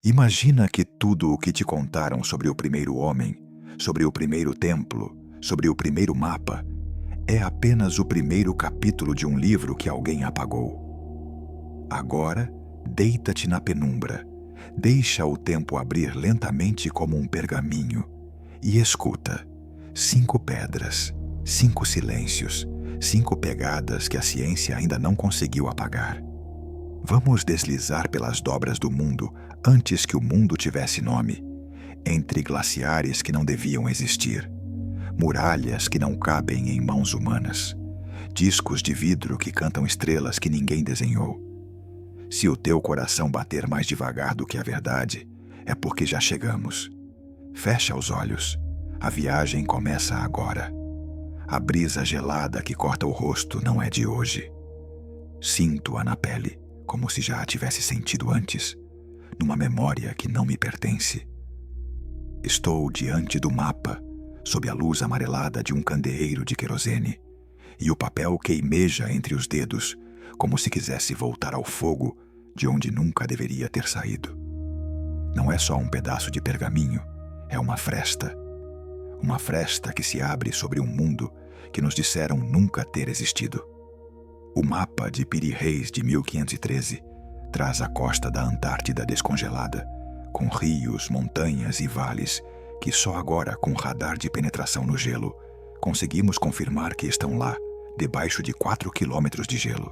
Imagina que tudo o que te contaram sobre o primeiro homem, sobre o primeiro templo, sobre o primeiro mapa, é apenas o primeiro capítulo de um livro que alguém apagou. Agora, deita-te na penumbra, deixa o tempo abrir lentamente como um pergaminho e escuta. 5 pedras, 5 silêncios, 5 pegadas que a ciência ainda não conseguiu apagar. Vamos deslizar pelas dobras do mundo antes que o mundo tivesse nome, entre glaciares que não deviam existir, muralhas que não cabem em mãos humanas, discos de vidro que cantam estrelas que ninguém desenhou. Se o teu coração bater mais devagar do que a verdade, é porque já chegamos. Fecha os olhos. A viagem começa agora. A brisa gelada que corta o rosto não é de hoje. Sinto-a na pele, como se já a tivesse sentido antes, numa memória que não me pertence. Estou diante do mapa, sob a luz amarelada de um candeeiro de querosene, e o papel queimeja entre os dedos, como se quisesse voltar ao fogo de onde nunca deveria ter saído. Não é só um pedaço de pergaminho, é uma fresta. Uma fresta que se abre sobre um mundo que nos disseram nunca ter existido. O mapa de Piri Reis de 1513 traz a costa da Antártida descongelada, com rios, montanhas e vales que só agora, com radar de penetração no gelo, conseguimos confirmar que estão lá, debaixo de 4 quilômetros de gelo.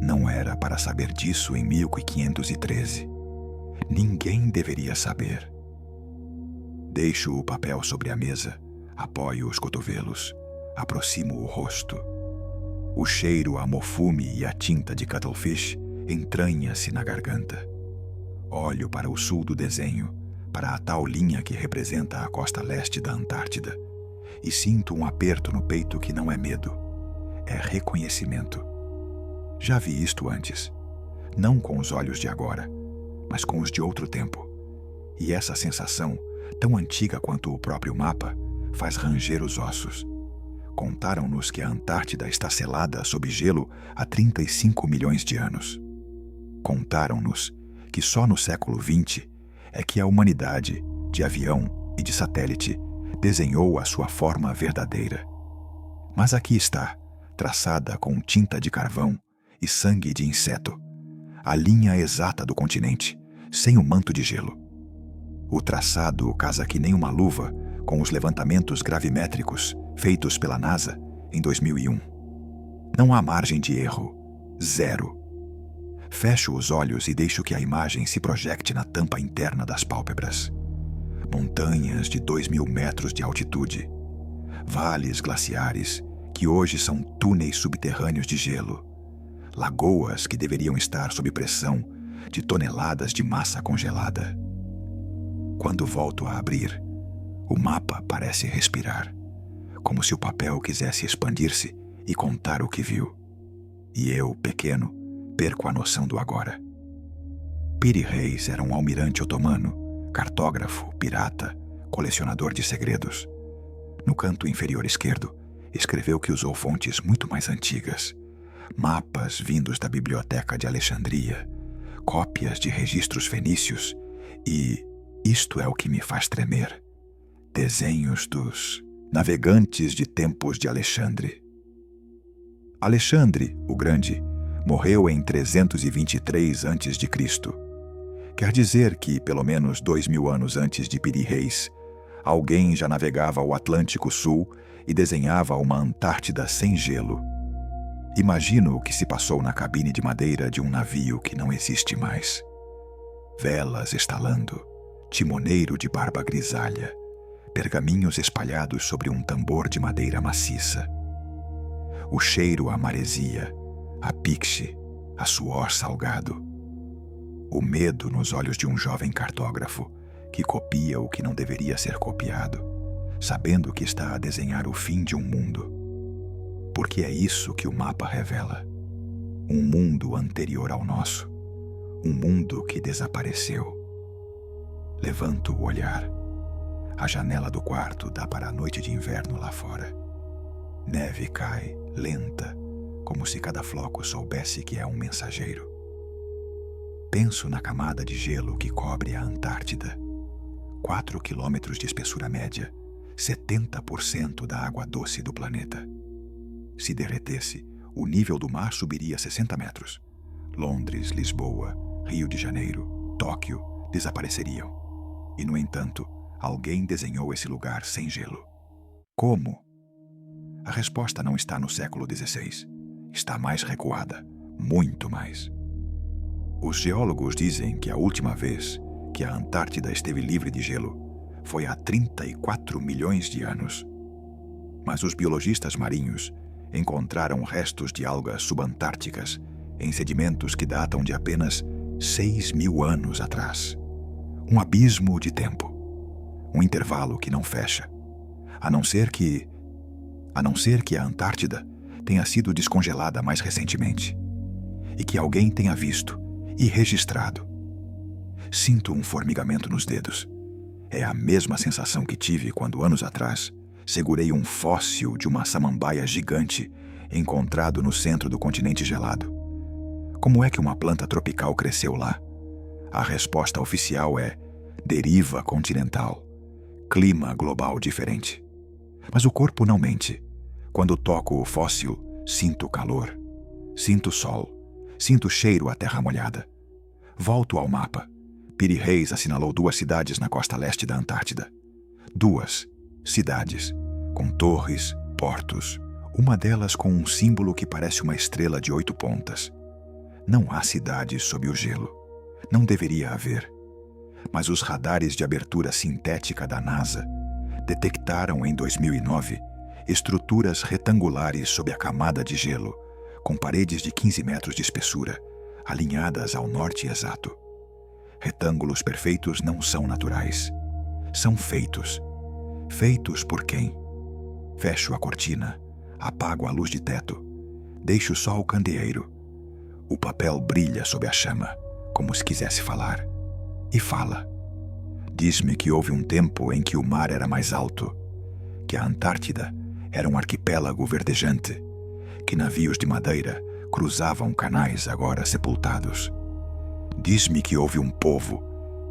Não era para saber disso em 1513. Ninguém deveria saber. Deixo o papel sobre a mesa, apoio os cotovelos, aproximo o rosto. O cheiro a mofume e a tinta de cuttlefish entranha-se na garganta. Olho para o sul do desenho, para a tal linha que representa a costa leste da Antártida, e sinto um aperto no peito que não é medo, é reconhecimento. Já vi isto antes, não com os olhos de agora, mas com os de outro tempo. E essa sensação, tão antiga quanto o próprio mapa, faz ranger os ossos. Contaram-nos que a Antártida está selada sob gelo há 35 milhões de anos. Contaram-nos que só no século XX é que a humanidade, de avião e de satélite, desenhou a sua forma verdadeira. Mas aqui está, traçada com tinta de carvão e sangue de inseto, a linha exata do continente, sem o manto de gelo. O traçado casa que nem uma luva com os levantamentos gravimétricos feitos pela NASA em 2001. Não há margem de erro. Zero. Fecho os olhos e deixo que a imagem se projete na tampa interna das pálpebras. Montanhas de 2.000 metros de altitude. Vales glaciares que hoje são túneis subterrâneos de gelo. Lagoas que deveriam estar sob pressão de toneladas de massa congelada. Quando volto a abrir, o mapa parece respirar, como se o papel quisesse expandir-se e contar o que viu. E eu, pequeno, perco a noção do agora. Piri Reis era um almirante otomano, cartógrafo, pirata, colecionador de segredos. No canto inferior esquerdo, escreveu que usou fontes muito mais antigas, mapas vindos da biblioteca de Alexandria, cópias de registros fenícios e, isto é o que me faz tremer, desenhos dos navegantes de tempos de Alexandre. Alexandre, o Grande, morreu em 323 a.C. Quer dizer que, pelo menos 2.000 anos antes de Piri Reis, alguém já navegava o Atlântico Sul e desenhava uma Antártida sem gelo. Imagino o que se passou na cabine de madeira de um navio que não existe mais. Velas estalando, timoneiro de barba grisalha, pergaminhos espalhados sobre um tambor de madeira maciça. O cheiro à maresia, a piche, a suor salgado. O medo nos olhos de um jovem cartógrafo que copia o que não deveria ser copiado, sabendo que está a desenhar o fim de um mundo. Porque é isso que o mapa revela. Um mundo anterior ao nosso. Um mundo que desapareceu. Levanto o olhar. A janela do quarto dá para a noite de inverno lá fora. Neve cai, lenta, como se cada floco soubesse que é um mensageiro. Penso na camada de gelo que cobre a Antártida. 4 quilômetros de espessura média, 70% da água doce do planeta. Se derretesse, o nível do mar subiria 60 metros. Londres, Lisboa, Rio de Janeiro, Tóquio desapareceriam. E, no entanto, alguém desenhou esse lugar sem gelo. Como? A resposta não está no século XVI. Está mais recuada, muito mais. Os geólogos dizem que a última vez que a Antártida esteve livre de gelo foi há 34 milhões de anos. Mas os biologistas marinhos encontraram restos de algas subantárticas em sedimentos que datam de apenas 6.000 anos atrás. Um abismo de tempo. Um intervalo que não fecha. A não ser que a Antártida tenha sido descongelada mais recentemente. E que alguém tenha visto e registrado. Sinto um formigamento nos dedos. É a mesma sensação que tive quando, anos atrás, segurei um fóssil de uma samambaia gigante encontrado no centro do continente gelado. Como é que uma planta tropical cresceu lá? A resposta oficial é deriva continental, clima global diferente. Mas o corpo não mente. Quando toco o fóssil, sinto calor, sinto sol, sinto cheiro à terra molhada. Volto ao mapa. Piri Reis assinalou 2 cidades na costa leste da Antártida. 2 cidades, com torres, portos, uma delas com um símbolo que parece uma estrela de 8 pontas. Não há cidades sob o gelo. Não deveria haver. Mas os radares de abertura sintética da NASA detectaram em 2009 estruturas retangulares sob a camada de gelo, com paredes de 15 metros de espessura, alinhadas ao norte exato. Retângulos perfeitos não são naturais. São feitos. Feitos por quem? Fecho a cortina, apago a luz de teto, deixo só o candeeiro. O papel brilha sob a chama, como se quisesse falar. E fala. Diz-me que houve um tempo em que o mar era mais alto, que a Antártida era um arquipélago verdejante, que navios de madeira cruzavam canais agora sepultados. Diz-me que houve um povo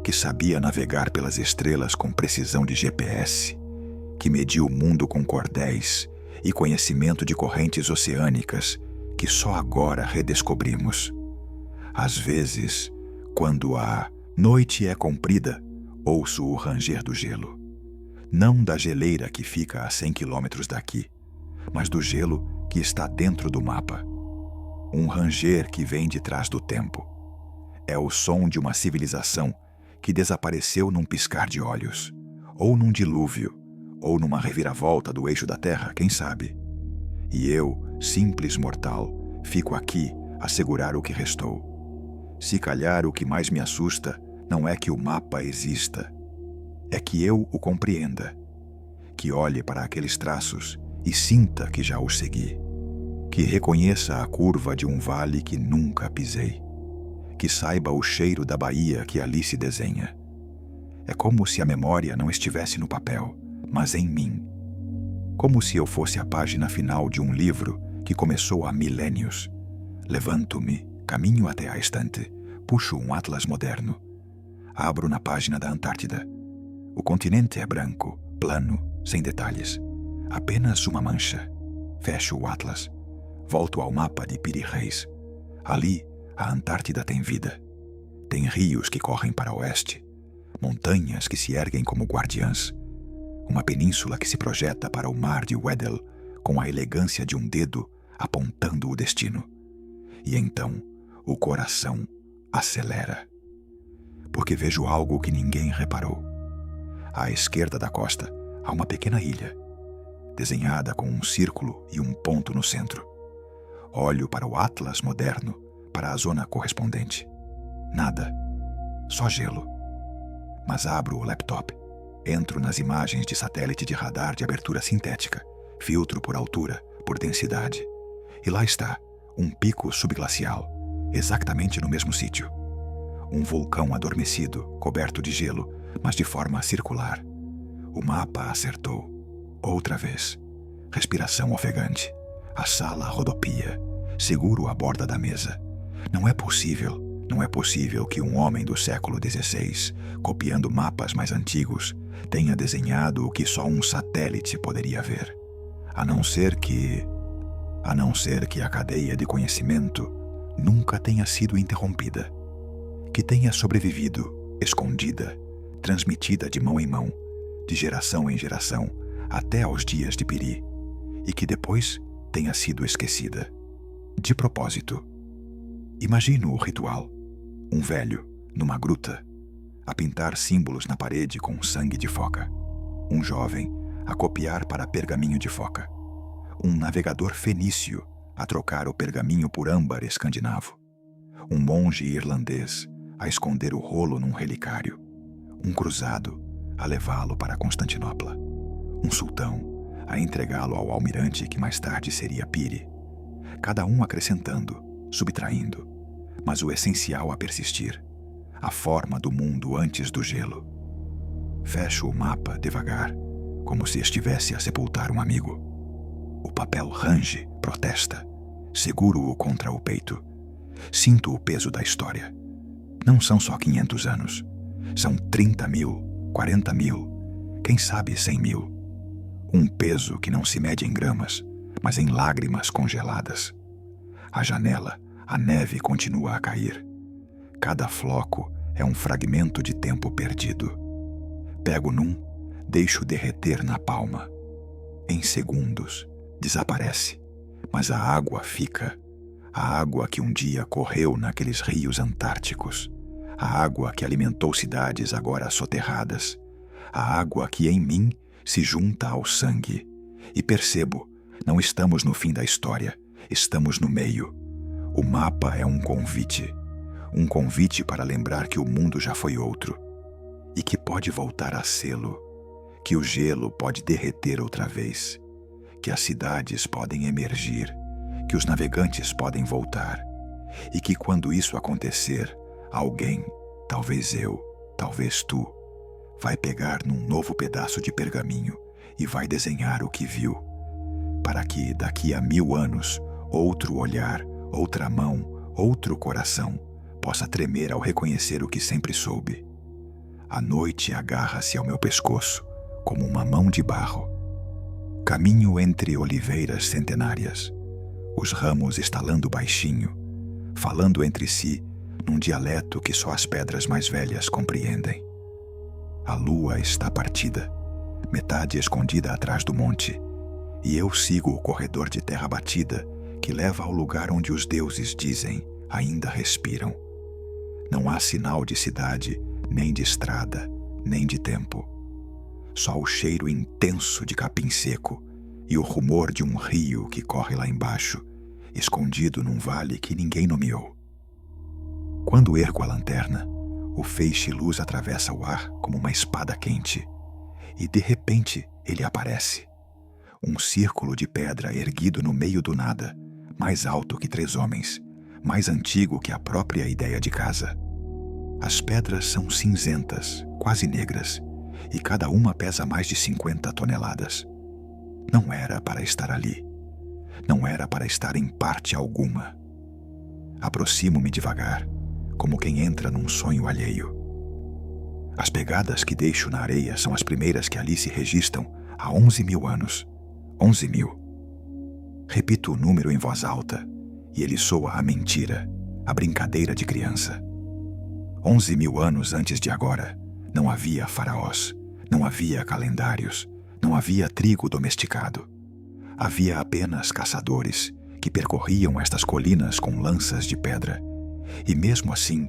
que sabia navegar pelas estrelas com precisão de GPS, que mediu o mundo com cordéis e conhecimento de correntes oceânicas que só agora redescobrimos. Às vezes, quando a noite é comprida, ouço o ranger do gelo. Não da geleira que fica a 100 quilômetros daqui, mas do gelo que está dentro do mapa. Um ranger que vem de trás do tempo. É o som de uma civilização que desapareceu num piscar de olhos, ou num dilúvio, ou numa reviravolta do eixo da Terra, quem sabe. E eu, simples mortal, fico aqui a segurar o que restou. Se calhar o que mais me assusta não é que o mapa exista, é que eu o compreenda, que olhe para aqueles traços e sinta que já os segui, que reconheça a curva de um vale que nunca pisei, que saiba o cheiro da baía que ali se desenha. É como se a memória não estivesse no papel, mas em mim. Como se eu fosse a página final de um livro que começou há milênios. Levanto-me, caminho até a estante, puxo um atlas moderno. Abro na página da Antártida. O continente é branco, plano, sem detalhes. Apenas uma mancha. Fecho o atlas. Volto ao mapa de Piri Reis. Ali, a Antártida tem vida. Tem rios que correm para o oeste, montanhas que se erguem como guardiãs, uma península que se projeta para o mar de Weddell com a elegância de um dedo apontando o destino. E então, o coração acelera. Porque vejo algo que ninguém reparou. À esquerda da costa, há uma pequena ilha, desenhada com um círculo e um ponto no centro. Olho para o atlas moderno, para a zona correspondente. Nada. Só gelo. Mas abro o laptop. Entro nas imagens de satélite de radar de abertura sintética. Filtro por altura, por densidade. E lá está, um pico subglacial, exatamente no mesmo sítio. Um vulcão adormecido, coberto de gelo, mas de forma circular. O mapa acertou. Outra vez. Respiração ofegante. A sala rodopia. Seguro a borda da mesa. Não é possível. Não é possível que um homem do século XVI, copiando mapas mais antigos, tenha desenhado o que só um satélite poderia ver. A não ser que a cadeia de conhecimento nunca tenha sido interrompida, que tenha sobrevivido, escondida, transmitida de mão em mão, de geração em geração, até aos dias de Piri, e que depois tenha sido esquecida. De propósito. Imagino o ritual. Um velho, numa gruta, a pintar símbolos na parede com sangue de foca. Um jovem, a copiar para pergaminho de foca. Um navegador fenício, a trocar o pergaminho por âmbar escandinavo. Um monge irlandês, a esconder o rolo num relicário. Um cruzado, a levá-lo para Constantinopla. Um sultão, a entregá-lo ao almirante que mais tarde seria Piri. Cada um acrescentando, subtraindo, mas o essencial a persistir, a forma do mundo antes do gelo. Fecho o mapa devagar, como se estivesse a sepultar um amigo. O papel range, protesta, seguro-o contra o peito. Sinto o peso da história. Não são só 500 anos, são 30.000, 40.000, quem sabe 100.000. Um peso que não se mede em gramas, mas em lágrimas congeladas. A janela, a neve continua a cair. Cada floco é um fragmento de tempo perdido. Pego num, deixo derreter na palma. Em segundos, desaparece, mas a água fica. A água que um dia correu naqueles rios antárticos. A água que alimentou cidades agora soterradas. A água que em mim se junta ao sangue. E percebo, não estamos no fim da história, estamos no meio. O mapa é um convite para lembrar que o mundo já foi outro e que pode voltar a sê-lo, que o gelo pode derreter outra vez, que as cidades podem emergir, que os navegantes podem voltar e que quando isso acontecer, alguém, talvez eu, talvez tu, vai pegar num novo pedaço de pergaminho e vai desenhar o que viu, para que daqui a 1000 anos outro olhar, outra mão, outro coração possa tremer ao reconhecer o que sempre soube. A noite agarra-se ao meu pescoço como uma mão de barro. Caminho entre oliveiras centenárias, os ramos estalando baixinho, falando entre si num dialeto que só as pedras mais velhas compreendem. A lua está partida, metade escondida atrás do monte, e eu sigo o corredor de terra batida que leva ao lugar onde os deuses dizem ainda respiram. Não há sinal de cidade, nem de estrada, nem de tempo. Só o cheiro intenso de capim seco e o rumor de um rio que corre lá embaixo, escondido num vale que ninguém nomeou. Quando ergo a lanterna, o feixe-luz atravessa o ar como uma espada quente, e de repente ele aparece. Um círculo de pedra erguido no meio do nada, mais alto que 3 homens, mais antigo que a própria ideia de casa. As pedras são cinzentas, quase negras, e cada uma pesa mais de 50 toneladas. Não era para estar ali. Não era para estar em parte alguma. Aproximo-me devagar, como quem entra num sonho alheio. As pegadas que deixo na areia são as primeiras que ali se registram há 11.000 anos. 11.000. Repito o número em voz alta, e ele soa a mentira, a brincadeira de criança. 11.000 anos antes de agora, não havia faraós, não havia calendários, não havia trigo domesticado. Havia apenas caçadores que percorriam estas colinas com lanças de pedra. E mesmo assim,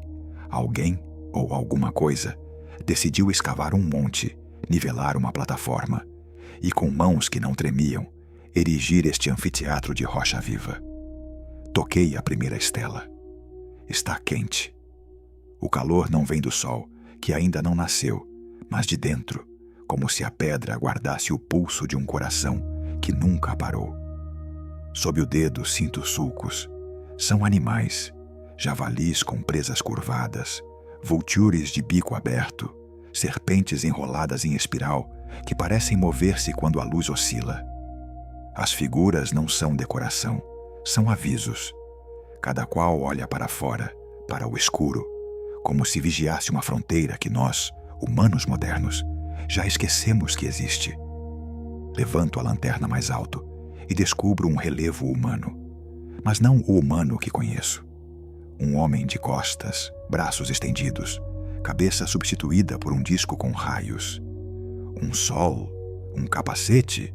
alguém ou alguma coisa decidiu escavar um monte, nivelar uma plataforma e, com mãos que não tremiam, erigir este anfiteatro de rocha viva. Toquei a primeira estela. Está quente. O calor não vem do sol, que ainda não nasceu, mas de dentro, como se a pedra guardasse o pulso de um coração que nunca parou. Sob o dedo sinto sulcos. São animais, javalis com presas curvadas, vultures de bico aberto, serpentes enroladas em espiral que parecem mover-se quando a luz oscila. As figuras não são decoração, são avisos. Cada qual olha para fora, para o escuro, como se vigiasse uma fronteira que nós, humanos modernos, já esquecemos que existe. Levanto a lanterna mais alto e descubro um relevo humano, mas não o humano que conheço. Um homem de costas, braços estendidos, cabeça substituída por um disco com raios. Um sol, um capacete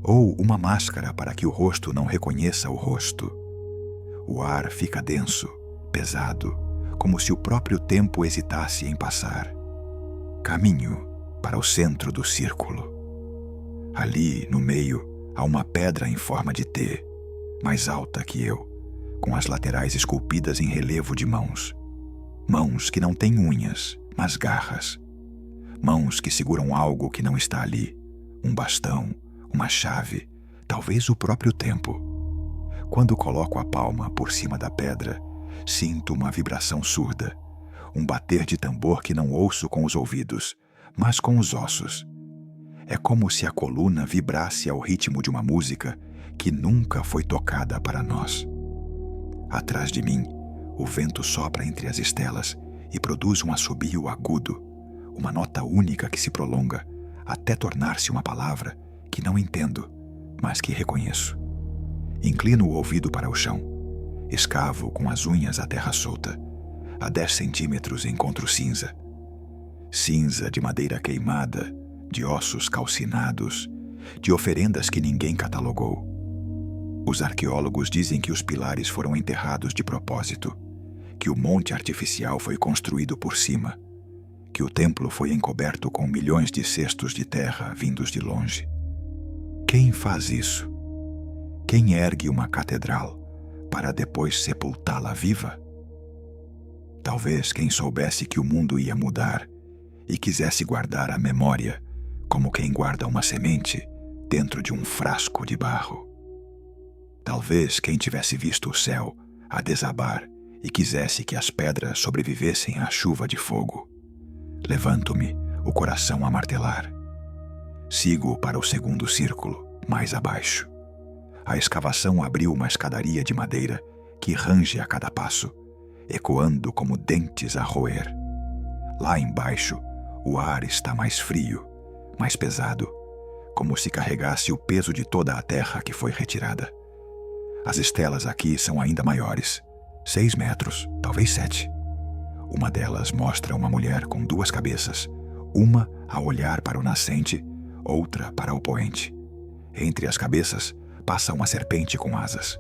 ou uma máscara para que o rosto não reconheça o rosto. O ar fica denso, pesado, como se o próprio tempo hesitasse em passar. Caminho para o centro do círculo. Ali, no meio, há uma pedra em forma de T, mais alta que eu, com as laterais esculpidas em relevo de mãos. Mãos que não têm unhas, mas garras. Mãos que seguram algo que não está ali. Um bastão, uma chave, talvez o próprio tempo. Quando coloco a palma por cima da pedra, sinto uma vibração surda, um bater de tambor que não ouço com os ouvidos, mas com os ossos. É como se a coluna vibrasse ao ritmo de uma música que nunca foi tocada para nós. Atrás de mim, o vento sopra entre as estelas e produz um assobio agudo, uma nota única que se prolonga até tornar-se uma palavra que não entendo, mas que reconheço. Inclino o ouvido para o chão, escavo com as unhas a terra solta. A 10 centímetros encontro cinza. Cinza de madeira queimada, de ossos calcinados, de oferendas que ninguém catalogou. Os arqueólogos dizem que os pilares foram enterrados de propósito, que o monte artificial foi construído por cima, que o templo foi encoberto com milhões de cestos de terra vindos de longe. Quem faz isso? Quem ergue uma catedral para depois sepultá-la viva? Talvez quem soubesse que o mundo ia mudar e quisesse guardar a memória como quem guarda uma semente dentro de um frasco de barro. Talvez quem tivesse visto o céu a desabar e quisesse que as pedras sobrevivessem à chuva de fogo. Levanto-me, o coração a martelar. Sigo para o segundo círculo, mais abaixo. A escavação abriu uma escadaria de madeira que range a cada passo, ecoando como dentes a roer. Lá embaixo, o ar está mais frio, mais pesado, como se carregasse o peso de toda a terra que foi retirada. As estelas aqui são ainda maiores, 6 metros, talvez 7. Uma delas mostra uma mulher com 2 cabeças, uma a olhar para o nascente, outra para o poente. Entre as cabeças passa uma serpente com asas.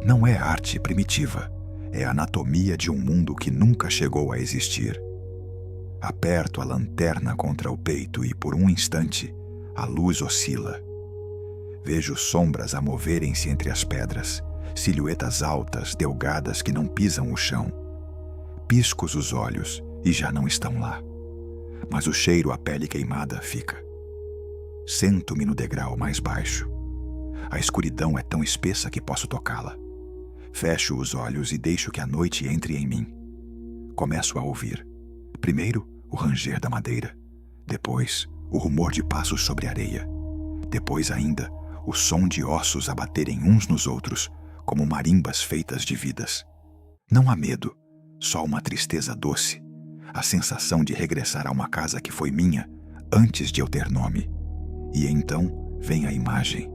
Não é arte primitiva, é a anatomia de um mundo que nunca chegou a existir. Aperto a lanterna contra o peito e, por um instante, a luz oscila. Vejo sombras a moverem-se entre as pedras, silhuetas altas, delgadas que não pisam o chão. Pisco os olhos e já não estão lá. Mas o cheiro à pele queimada fica. Sento-me no degrau mais baixo. A escuridão é tão espessa que posso tocá-la. Fecho os olhos e deixo que a noite entre em mim. Começo a ouvir. Primeiro, o ranger da madeira. Depois, o rumor de passos sobre areia. Depois ainda, o som de ossos a baterem uns nos outros, como marimbas feitas de vidas. Não há medo, só uma tristeza doce. A sensação de regressar a uma casa que foi minha antes de eu ter nome. E então vem a imagem.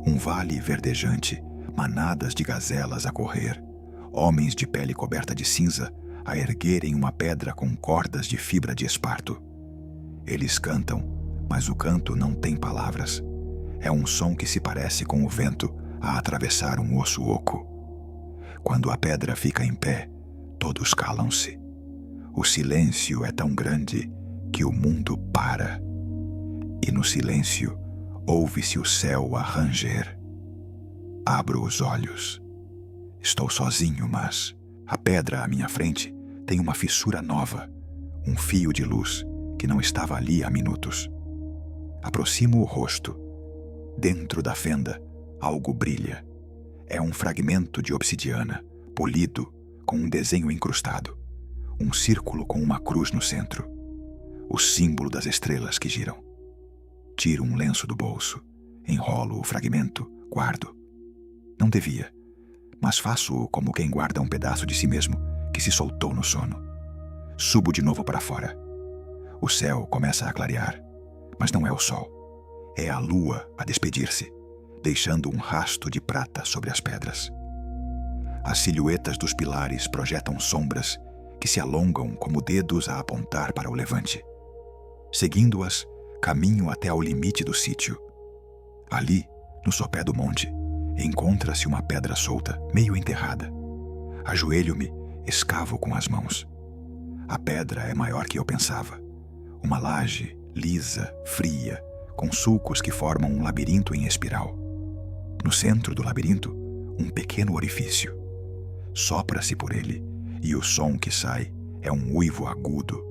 Um vale verdejante, manadas de gazelas a correr, homens de pele coberta de cinza a erguerem uma pedra com cordas de fibra de esparto. Eles cantam, mas o canto não tem palavras. É um som que se parece com o vento a atravessar um osso oco. Quando a pedra fica em pé, todos calam-se. O silêncio é tão grande que o mundo para. E no silêncio, ouve-se o céu a ranger. Abro os olhos. Estou sozinho, mas a pedra à minha frente tem uma fissura nova, um fio de luz que não estava ali há minutos. Aproximo o rosto. Dentro da fenda, algo brilha. É um fragmento de obsidiana, polido, com um desenho incrustado. Um círculo com uma cruz no centro. O símbolo das estrelas que giram. Tiro um lenço do bolso, enrolo o fragmento, guardo. Não devia, mas faço como quem guarda um pedaço de si mesmo que que se soltou no sono. Subo de novo para fora. O céu começa a clarear, mas não é o sol. É a lua a despedir-se, deixando um rasto de prata sobre as pedras. As silhuetas dos pilares projetam sombras que se alongam como dedos a apontar para o levante. Seguindo-as, caminho até ao limite do sítio. Ali, no sopé do monte, encontra-se uma pedra solta, meio enterrada. Ajoelho-me, escavo com as mãos. A pedra é maior que eu pensava. Uma laje, lisa, fria, com sulcos que formam um labirinto em espiral. No centro do labirinto, um pequeno orifício. Sopra-se por ele, e o som que sai é um uivo agudo,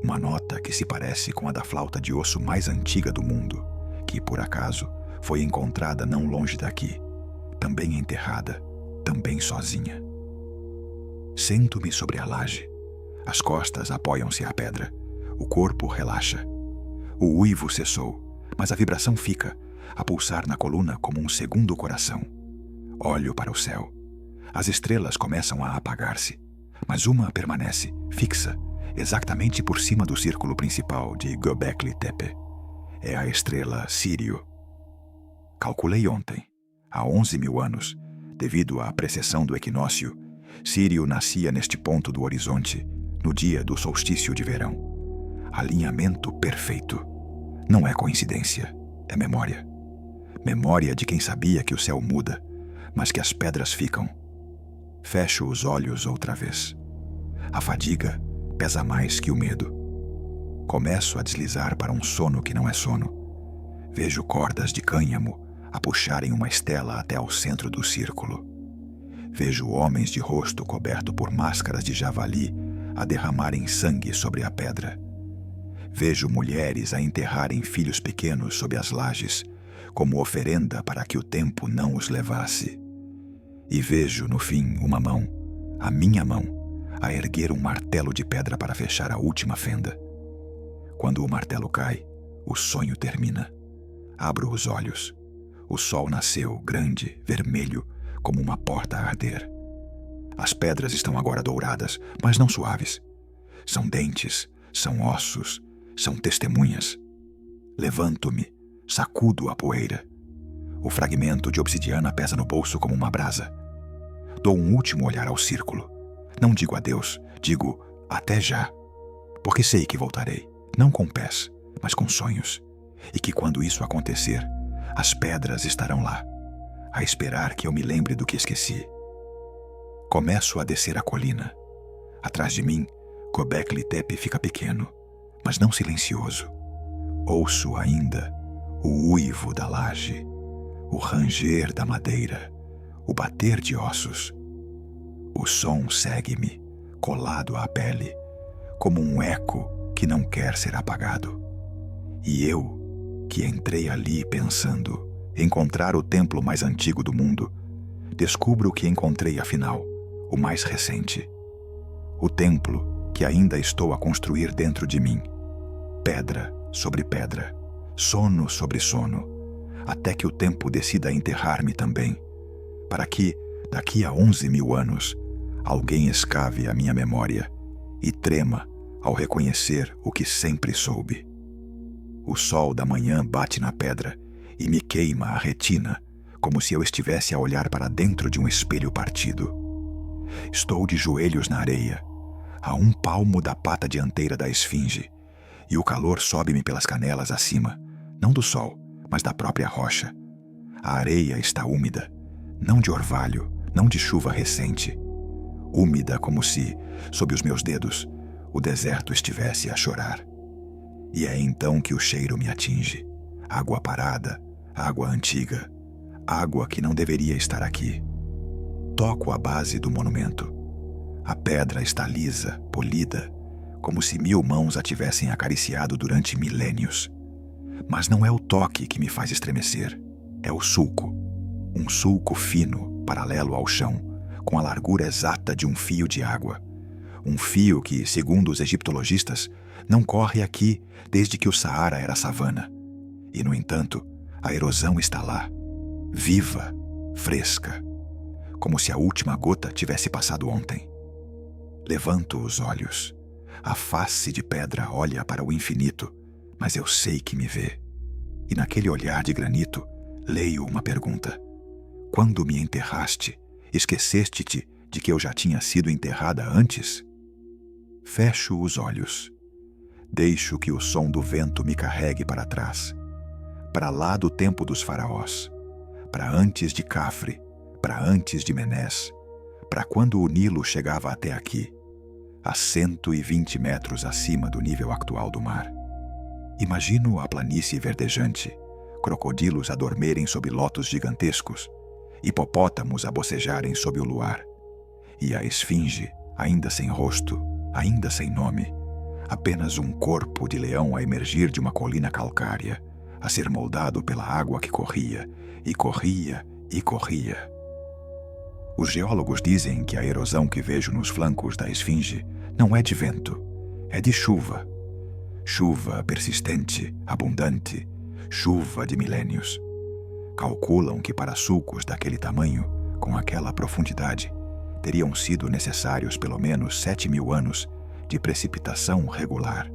uma nota que se parece com a da flauta de osso mais antiga do mundo, que, por acaso, foi encontrada não longe daqui, também enterrada, também sozinha. Sento-me sobre a laje. As costas apoiam-se à pedra. O corpo relaxa. O uivo cessou, mas a vibração fica, a pulsar na coluna como um segundo coração. Olho para o céu. As estrelas começam a apagar-se, mas uma permanece, fixa, exatamente por cima do círculo principal de Göbekli Tepe. É a estrela Sírio. Calculei ontem, há 11.000 anos, devido à precessão do equinócio, Sírio nascia neste ponto do horizonte, no dia do solstício de verão. Alinhamento perfeito. Não é coincidência, é memória. Memória de quem sabia que o céu muda, mas que as pedras ficam. Fecho os olhos outra vez. A fadiga pesa mais que o medo. Começo a deslizar para um sono que não é sono. Vejo cordas de cânhamo a puxarem uma estela até ao centro do círculo. Vejo homens de rosto coberto por máscaras de javali a derramarem sangue sobre a pedra. Vejo mulheres a enterrarem filhos pequenos sob as lajes, como oferenda para que o tempo não os levasse. E vejo, no fim, uma mão, a minha mão, a erguer um martelo de pedra para fechar a última fenda. Quando o martelo cai, o sonho termina. Abro os olhos. O sol nasceu, grande, vermelho, como uma porta a arder. As pedras estão agora douradas, mas não suaves. São dentes, são ossos, são testemunhas. Levanto-me, sacudo a poeira. O fragmento de obsidiana pesa no bolso como uma brasa. Dou um último olhar ao círculo. Não digo adeus, digo até já. Porque sei que voltarei, não com pés, mas com sonhos. E que quando isso acontecer, as pedras estarão lá, a esperar que eu me lembre do que esqueci. Começo a descer a colina. Atrás de mim, Göbekli Tepe fica pequeno, mas não silencioso. Ouço ainda o uivo da laje, o ranger da madeira, o bater de ossos. O som segue-me, colado à pele, como um eco que não quer ser apagado. E eu, que entrei ali pensando encontrar o templo mais antigo do mundo, descubro o que encontrei afinal, o mais recente. O templo que ainda estou a construir dentro de mim. Pedra sobre pedra, sono sobre sono, até que o tempo decida enterrar-me também, para que, daqui a 11.000 anos, alguém escave a minha memória e trema ao reconhecer o que sempre soube. O sol da manhã bate na pedra e me queima a retina, como se eu estivesse a olhar para dentro de um espelho partido. Estou de joelhos na areia, a 1 palmo da pata dianteira da esfinge, e o calor sobe-me pelas canelas acima, não do sol, mas da própria rocha. A areia está úmida, não de orvalho, não de chuva recente. Úmida como se, sob os meus dedos, o deserto estivesse a chorar. E é então que o cheiro me atinge. Água parada, água antiga, água que não deveria estar aqui. Toco a base do monumento. A pedra está lisa, polida, como se 1000 mãos a tivessem acariciado durante milênios. Mas não é o toque que me faz estremecer, é o sulco. Um sulco fino, paralelo ao chão, com a largura exata de um fio de água. Um fio que, segundo os egiptologistas, não corre aqui desde que o Saara era savana. E, no entanto, a erosão está lá, viva, fresca, como se a última gota tivesse passado ontem. Levanto os olhos. A face de pedra olha para o infinito, mas eu sei que me vê. E naquele olhar de granito, leio uma pergunta. Quando me enterraste, esqueceste-te de que eu já tinha sido enterrada antes? Fecho os olhos. Deixo que o som do vento me carregue para trás. Para lá do tempo dos faraós. Para antes de Cafre. Para antes de Menés. Para quando o Nilo chegava até aqui. A 120 metros acima do nível atual do mar. Imagino a planície verdejante, crocodilos a dormirem sob lotos gigantescos, hipopótamos a bocejarem sob o luar, e a esfinge, ainda sem rosto, ainda sem nome, apenas um corpo de leão a emergir de uma colina calcária, a ser moldado pela água que corria, e corria, e corria. Os geólogos dizem que a erosão que vejo nos flancos da esfinge não é de vento, é de chuva. Chuva persistente, abundante, chuva de milênios. Calculam que para sulcos daquele tamanho, com aquela profundidade, teriam sido necessários pelo menos 7.000 anos de precipitação regular.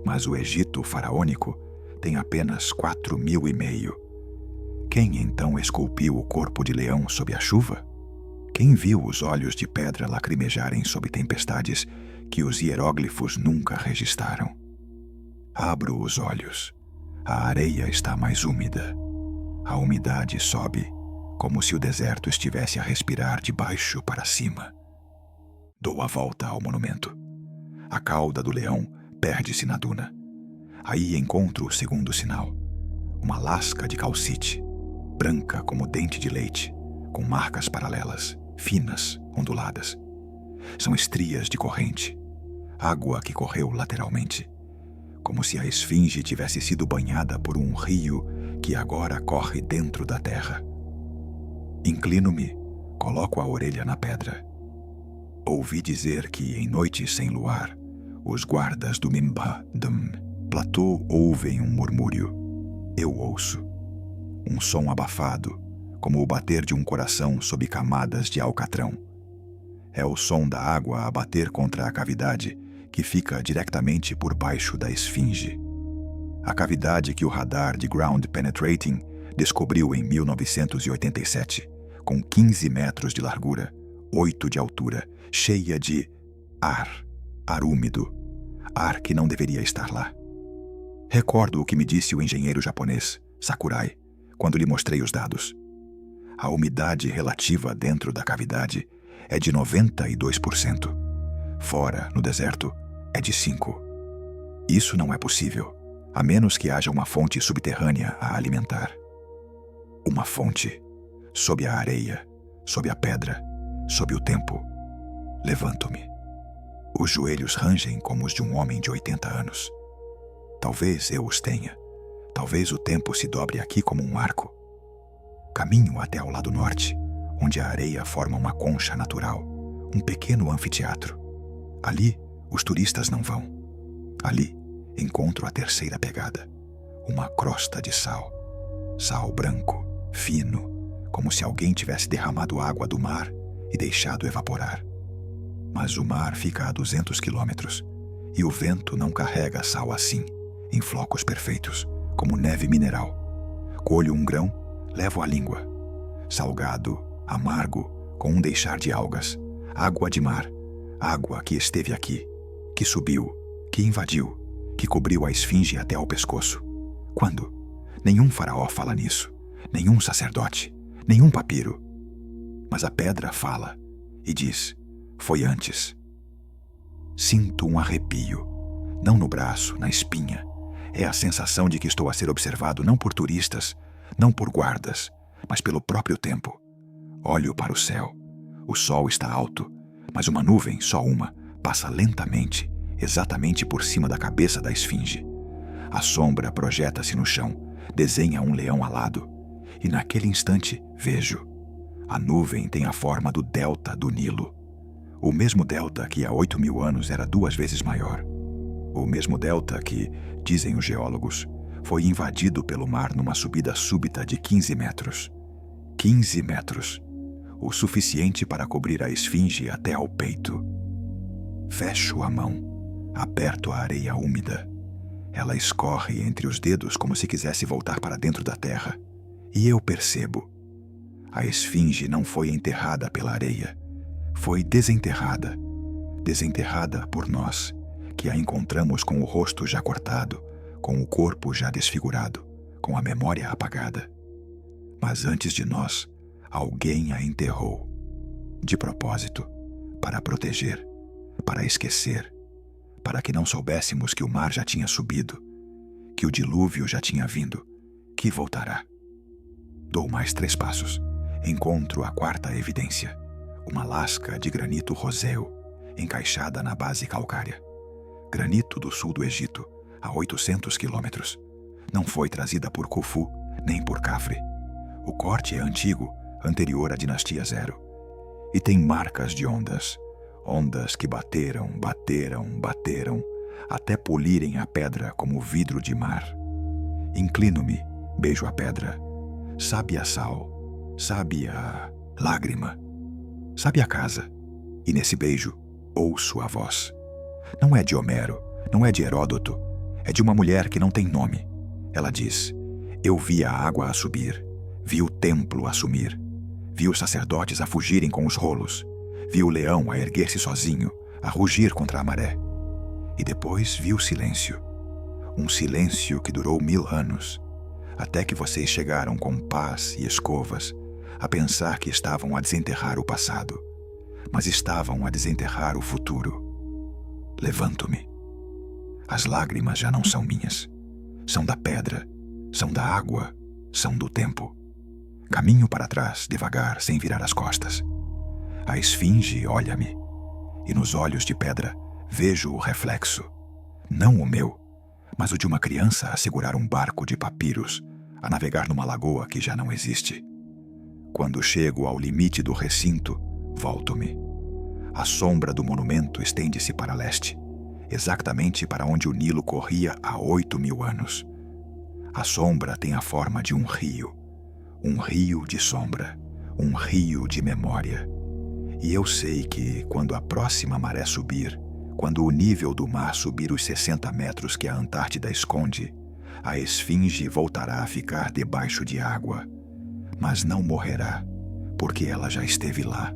Mas o Egito faraônico tem apenas 4.500. Quem então esculpiu o corpo de leão sob a chuva? Quem viu os olhos de pedra lacrimejarem sob tempestades que os hieróglifos nunca registraram? Abro os olhos. A areia está mais úmida. A umidade sobe, como se o deserto estivesse a respirar de baixo para cima. Dou a volta ao monumento. A cauda do leão perde-se na duna. Aí encontro o segundo sinal. Uma lasca de calcite, branca como dente de leite, com marcas paralelas, finas, onduladas. São estrias de corrente, água que correu lateralmente, como se a esfinge tivesse sido banhada por um rio que agora corre dentro da terra. Inclino-me, coloco a orelha na pedra. Ouvi dizer que, em noites sem luar, os guardas do Mimbadum platô ouvem um murmúrio. Eu ouço. Um som abafado, como o bater de um coração sob camadas de alcatrão. É o som da água a bater contra a cavidade que fica diretamente por baixo da esfinge. A cavidade que o radar de Ground Penetrating descobriu em 1987, com 15 metros de largura, 8 de altura, cheia de ar úmido, ar que não deveria estar lá. Recordo o que me disse o engenheiro japonês, Sakurai, quando lhe mostrei os dados. A umidade relativa dentro da cavidade é de 92%. Fora, no deserto, é de 5%. Isso não é possível, a menos que haja uma fonte subterrânea a alimentar. Uma fonte, sob a areia, sob a pedra, sob o tempo. Levanto-me. Os joelhos rangem como os de um homem de 80 anos. Talvez eu os tenha. Talvez o tempo se dobre aqui como um arco. Caminho até ao lado norte, onde a areia forma uma concha natural, um pequeno anfiteatro. Ali, os turistas não vão. Ali, encontro a terceira pegada, uma crosta de sal. Sal branco, fino, como se alguém tivesse derramado água do mar e deixado evaporar. Mas o mar fica a 200 quilômetros, e o vento não carrega sal assim, em flocos perfeitos, como neve mineral. Colho um grão, levo à língua. Salgado, amargo, com um deixar de algas. Água de mar, água que esteve aqui, que subiu, que invadiu, que cobriu a esfinge até ao pescoço. Quando? Nenhum faraó fala nisso, nenhum sacerdote, nenhum papiro. Mas a pedra fala e diz: foi antes. Sinto um arrepio, não no braço, na espinha. É a sensação de que estou a ser observado não por turistas, não por guardas, mas pelo próprio tempo. Olho para o céu. O sol está alto, mas uma nuvem, só uma, passa lentamente, exatamente por cima da cabeça da esfinge. A sombra projeta-se no chão, desenha um leão alado, e naquele instante vejo. A nuvem tem a forma do delta do Nilo. O mesmo delta que há 8.000 anos era 2 vezes maior. O mesmo delta que, dizem os geólogos, foi invadido pelo mar numa subida súbita de 15 metros. 15 metros. O suficiente para cobrir a esfinge até ao peito. Fecho a mão, aperto a areia úmida. Ela escorre entre os dedos como se quisesse voltar para dentro da terra. E eu percebo. A esfinge não foi enterrada pela areia. Foi desenterrada. Desenterrada por nós, que a encontramos com o rosto já cortado, com o corpo já desfigurado, com a memória apagada. Mas antes de nós, alguém a enterrou. De propósito, para proteger, para esquecer, para que não soubéssemos que o mar já tinha subido, que o dilúvio já tinha vindo, que voltará. Dou mais 3 passos. Encontro a 4ª evidência, uma lasca de granito roseu, encaixada na base calcária. Granito do sul do Egito, a 800 quilômetros. Não foi trazida por Khufu, nem por Khafre. O corte é antigo, anterior à dinastia Zero. E tem marcas de ondas. Ondas que bateram, até polirem a pedra como vidro de mar. Inclino-me, beijo a pedra. Sabe a sal, sabe a lágrima, sabe a casa. E nesse beijo, ouço a voz. Não é de Homero, não é de Heródoto, é de uma mulher que não tem nome. Ela diz: eu vi a água a subir, vi o templo a sumir, vi os sacerdotes a fugirem com os rolos, vi o leão a erguer-se sozinho, a rugir contra a maré. E depois vi o silêncio. Um silêncio que durou 1000 anos, até que vocês chegaram com pás e escovas a pensar que estavam a desenterrar o passado, mas estavam a desenterrar o futuro. Levanto-me. As lágrimas já não são minhas. São da pedra, são da água, são do tempo. Caminho para trás, devagar, sem virar as costas. A esfinge olha-me, e nos olhos de pedra vejo o reflexo, não o meu, mas o de uma criança a segurar um barco de papiros, a navegar numa lagoa que já não existe. Quando chego ao limite do recinto, volto-me. A sombra do monumento estende-se para leste, exatamente para onde o Nilo corria há 8000 anos. A sombra tem a forma de um rio de sombra, um rio de memória. E eu sei que, quando a próxima maré subir, quando o nível do mar subir os 60 metros que a Antártida esconde, a esfinge voltará a ficar debaixo de água. Mas não morrerá, porque ela já esteve lá,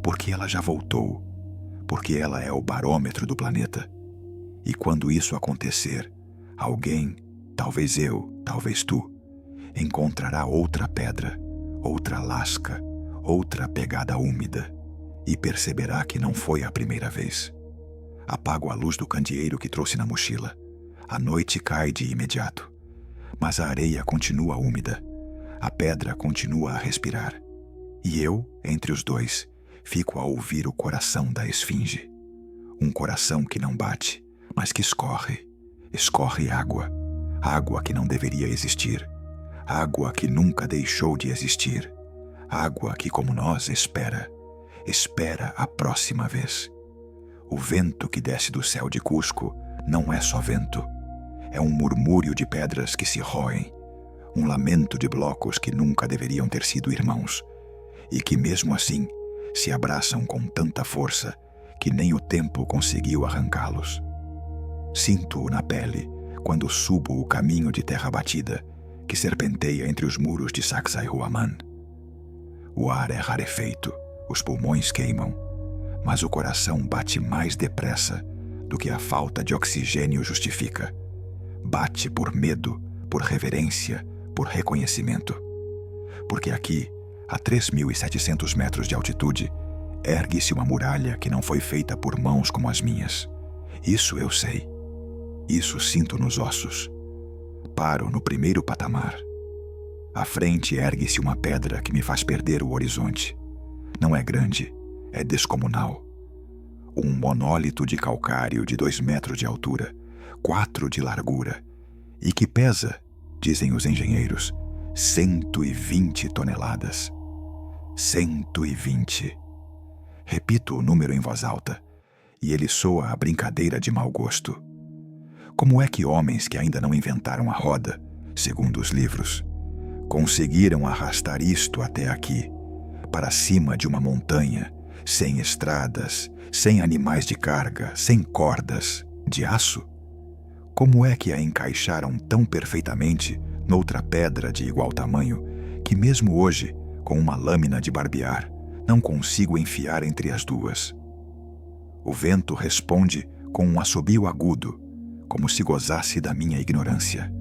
porque ela já voltou, porque ela é o barômetro do planeta. E quando isso acontecer, alguém, talvez eu, talvez tu, encontrará outra pedra, outra lasca, outra pegada úmida, e perceberá que não foi a primeira vez. Apago a luz do candeeiro que trouxe na mochila. A noite cai de imediato, mas a areia continua úmida, a pedra continua a respirar, e eu, entre os dois, fico a ouvir o coração da esfinge. Um coração que não bate, mas que escorre água, água que não deveria existir, água que nunca deixou de existir, água que, como nós, espera a próxima vez. O vento que desce do céu de Cusco não é só vento, é um murmúrio de pedras que se roem, um lamento de blocos que nunca deveriam ter sido irmãos, e que mesmo assim se abraçam com tanta força que nem o tempo conseguiu arrancá-los. Sinto-o na pele quando subo o caminho de terra batida que serpenteia entre os muros de Sacsayhuaman. O ar é rarefeito, os pulmões queimam, mas o coração bate mais depressa do que a falta de oxigênio justifica. Bate por medo, por reverência, por reconhecimento. Porque aqui, a 3.700 metros de altitude, ergue-se uma muralha que não foi feita por mãos como as minhas. Isso eu sei. Isso sinto nos ossos. Paro no primeiro patamar. À frente ergue-se uma pedra que me faz perder o horizonte. Não é grande, é descomunal. Um monólito de calcário de 2 metros de altura, 4 de largura, e que pesa, dizem os engenheiros, 120 toneladas. 120. Repito o número em voz alta, e ele soa a brincadeira de mau gosto. Como é que homens que ainda não inventaram a roda, segundo os livros, conseguiram arrastar isto até aqui, para cima de uma montanha, sem estradas, sem animais de carga, sem cordas, de aço? Como é que a encaixaram tão perfeitamente noutra pedra de igual tamanho que mesmo hoje, com uma lâmina de barbear, não consigo enfiar entre as duas? O vento responde com um assobio agudo, como se gozasse da minha ignorância.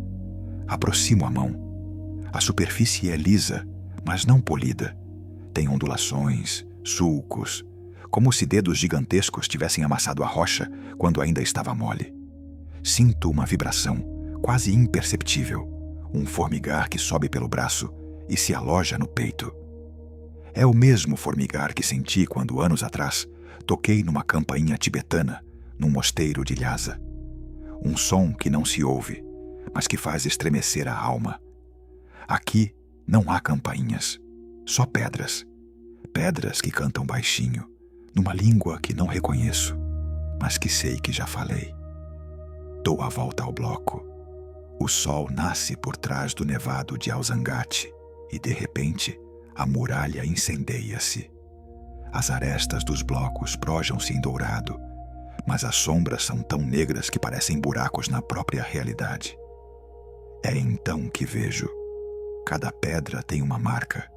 Aproximo a mão. A superfície é lisa, mas não polida. Tem ondulações, sulcos, como se dedos gigantescos tivessem amassado a rocha quando ainda estava mole. Sinto uma vibração, quase imperceptível, um formigar que sobe pelo braço e se aloja no peito. É o mesmo formigar que senti quando, anos atrás, toquei numa campainha tibetana, num mosteiro de Lhasa. Um som que não se ouve, mas que faz estremecer a alma. Aqui não há campainhas, só pedras. Pedras que cantam baixinho, numa língua que não reconheço, mas que sei que já falei. Dou a volta ao bloco. O sol nasce por trás do nevado de Alzangate e, de repente, a muralha incendeia-se. As arestas dos blocos projam-se em dourado, mas as sombras são tão negras que parecem buracos na própria realidade. É então que vejo. Cada pedra tem uma marca,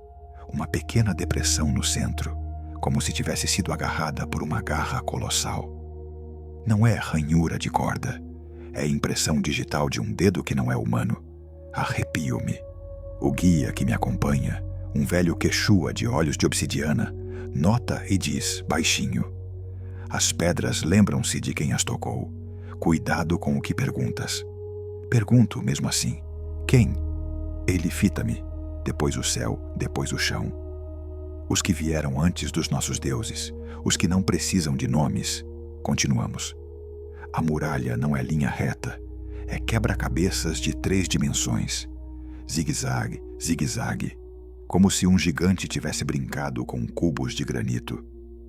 uma pequena depressão no centro, como se tivesse sido agarrada por uma garra colossal. Não é ranhura de corda, é impressão digital de um dedo que não é humano. Arrepio-me. O guia que me acompanha, um velho quechua de olhos de obsidiana, nota e diz, baixinho: as pedras lembram-se de quem as tocou. Cuidado com o que perguntas. Pergunto mesmo assim: quem? Ele fita-me, depois o céu, depois o chão. Os que vieram antes dos nossos deuses, os que não precisam de nomes. Continuamos. A muralha não é linha reta, é quebra-cabeças de 3 dimensões. Zigue-zague, zigue-zague, como se um gigante tivesse brincado com cubos de granito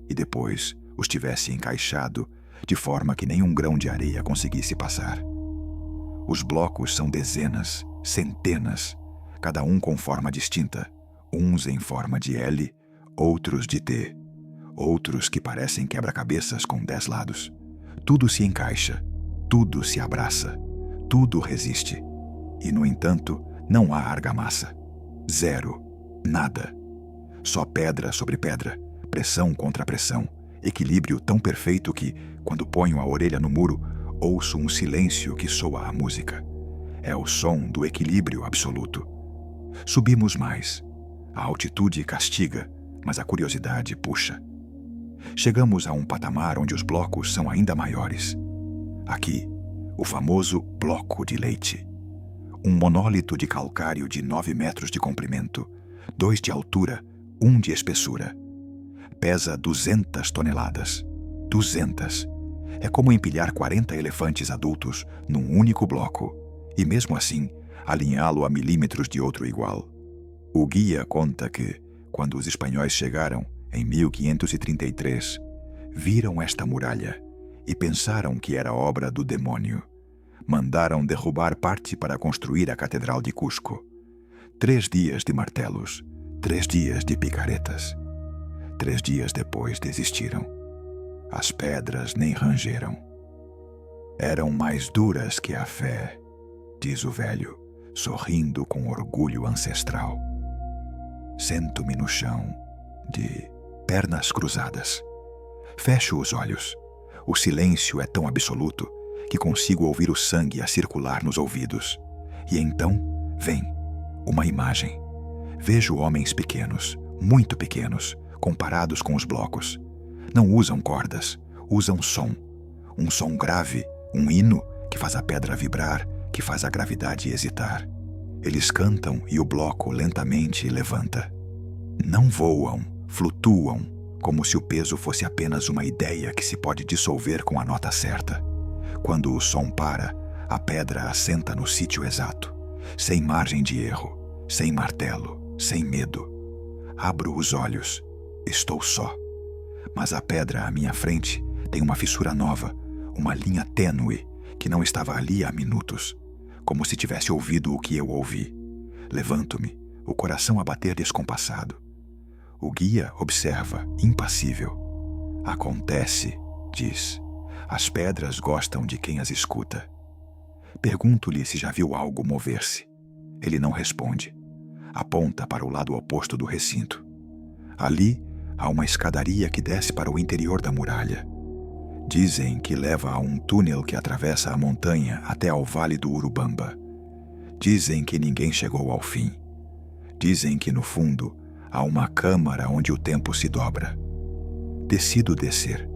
e depois os tivesse encaixado de forma que nenhum grão de areia conseguisse passar. Os blocos são dezenas, centenas, cada um com forma distinta, uns em forma de L, outros de T, outros que parecem quebra-cabeças com 10 lados. Tudo se encaixa, tudo se abraça, tudo resiste. E, no entanto, não há argamassa. Zero. Nada. Só pedra sobre pedra, pressão contra pressão, equilíbrio tão perfeito que, quando ponho a orelha no muro, ouço um silêncio que soa a música. É o som do equilíbrio absoluto. Subimos mais. A altitude castiga, mas a curiosidade puxa. Chegamos a um patamar onde os blocos são ainda maiores. Aqui, o famoso bloco de leite. Um monólito de calcário de 9 metros de comprimento, 2 de altura, 1 de espessura. Pesa 200 toneladas. 200. É como empilhar 40 elefantes adultos num único bloco, e mesmo assim, alinhá-lo a milímetros de outro igual. O guia conta que, quando os espanhóis chegaram, em 1533, viram esta muralha e pensaram que era obra do demônio. Mandaram derrubar parte para construir a Catedral de Cusco. 3 dias de martelos, 3 dias de picaretas. 3 dias depois desistiram. As pedras nem rangeram. Eram mais duras que a fé, diz o velho, sorrindo com orgulho ancestral. Sento-me no chão, de pernas cruzadas. Fecho os olhos. O silêncio é tão absoluto que consigo ouvir o sangue a circular nos ouvidos. E então, vem uma imagem. Vejo homens pequenos, muito pequenos, comparados com os blocos. Não usam cordas, usam som. Um som grave, um hino que faz a pedra vibrar, que faz a gravidade hesitar. Eles cantam e o bloco lentamente levanta. Não voam, flutuam, como se o peso fosse apenas uma ideia que se pode dissolver com a nota certa. Quando o som para, a pedra assenta no sítio exato, sem margem de erro, sem martelo, sem medo. Abro os olhos. Estou só. Mas a pedra à minha frente tem uma fissura nova, uma linha tênue, que não estava ali há minutos, como se tivesse ouvido o que eu ouvi. Levanto-me, o coração a bater descompassado. O guia observa, impassível. Acontece, diz. As pedras gostam de quem as escuta. Pergunto-lhe se já viu algo mover-se. Ele não responde. Aponta para o lado oposto do recinto. Ali há uma escadaria que desce para o interior da muralha. Dizem que leva a um túnel que atravessa a montanha até ao vale do Urubamba. Dizem que ninguém chegou ao fim. Dizem que no fundo há uma câmara onde o tempo se dobra. Decido descer.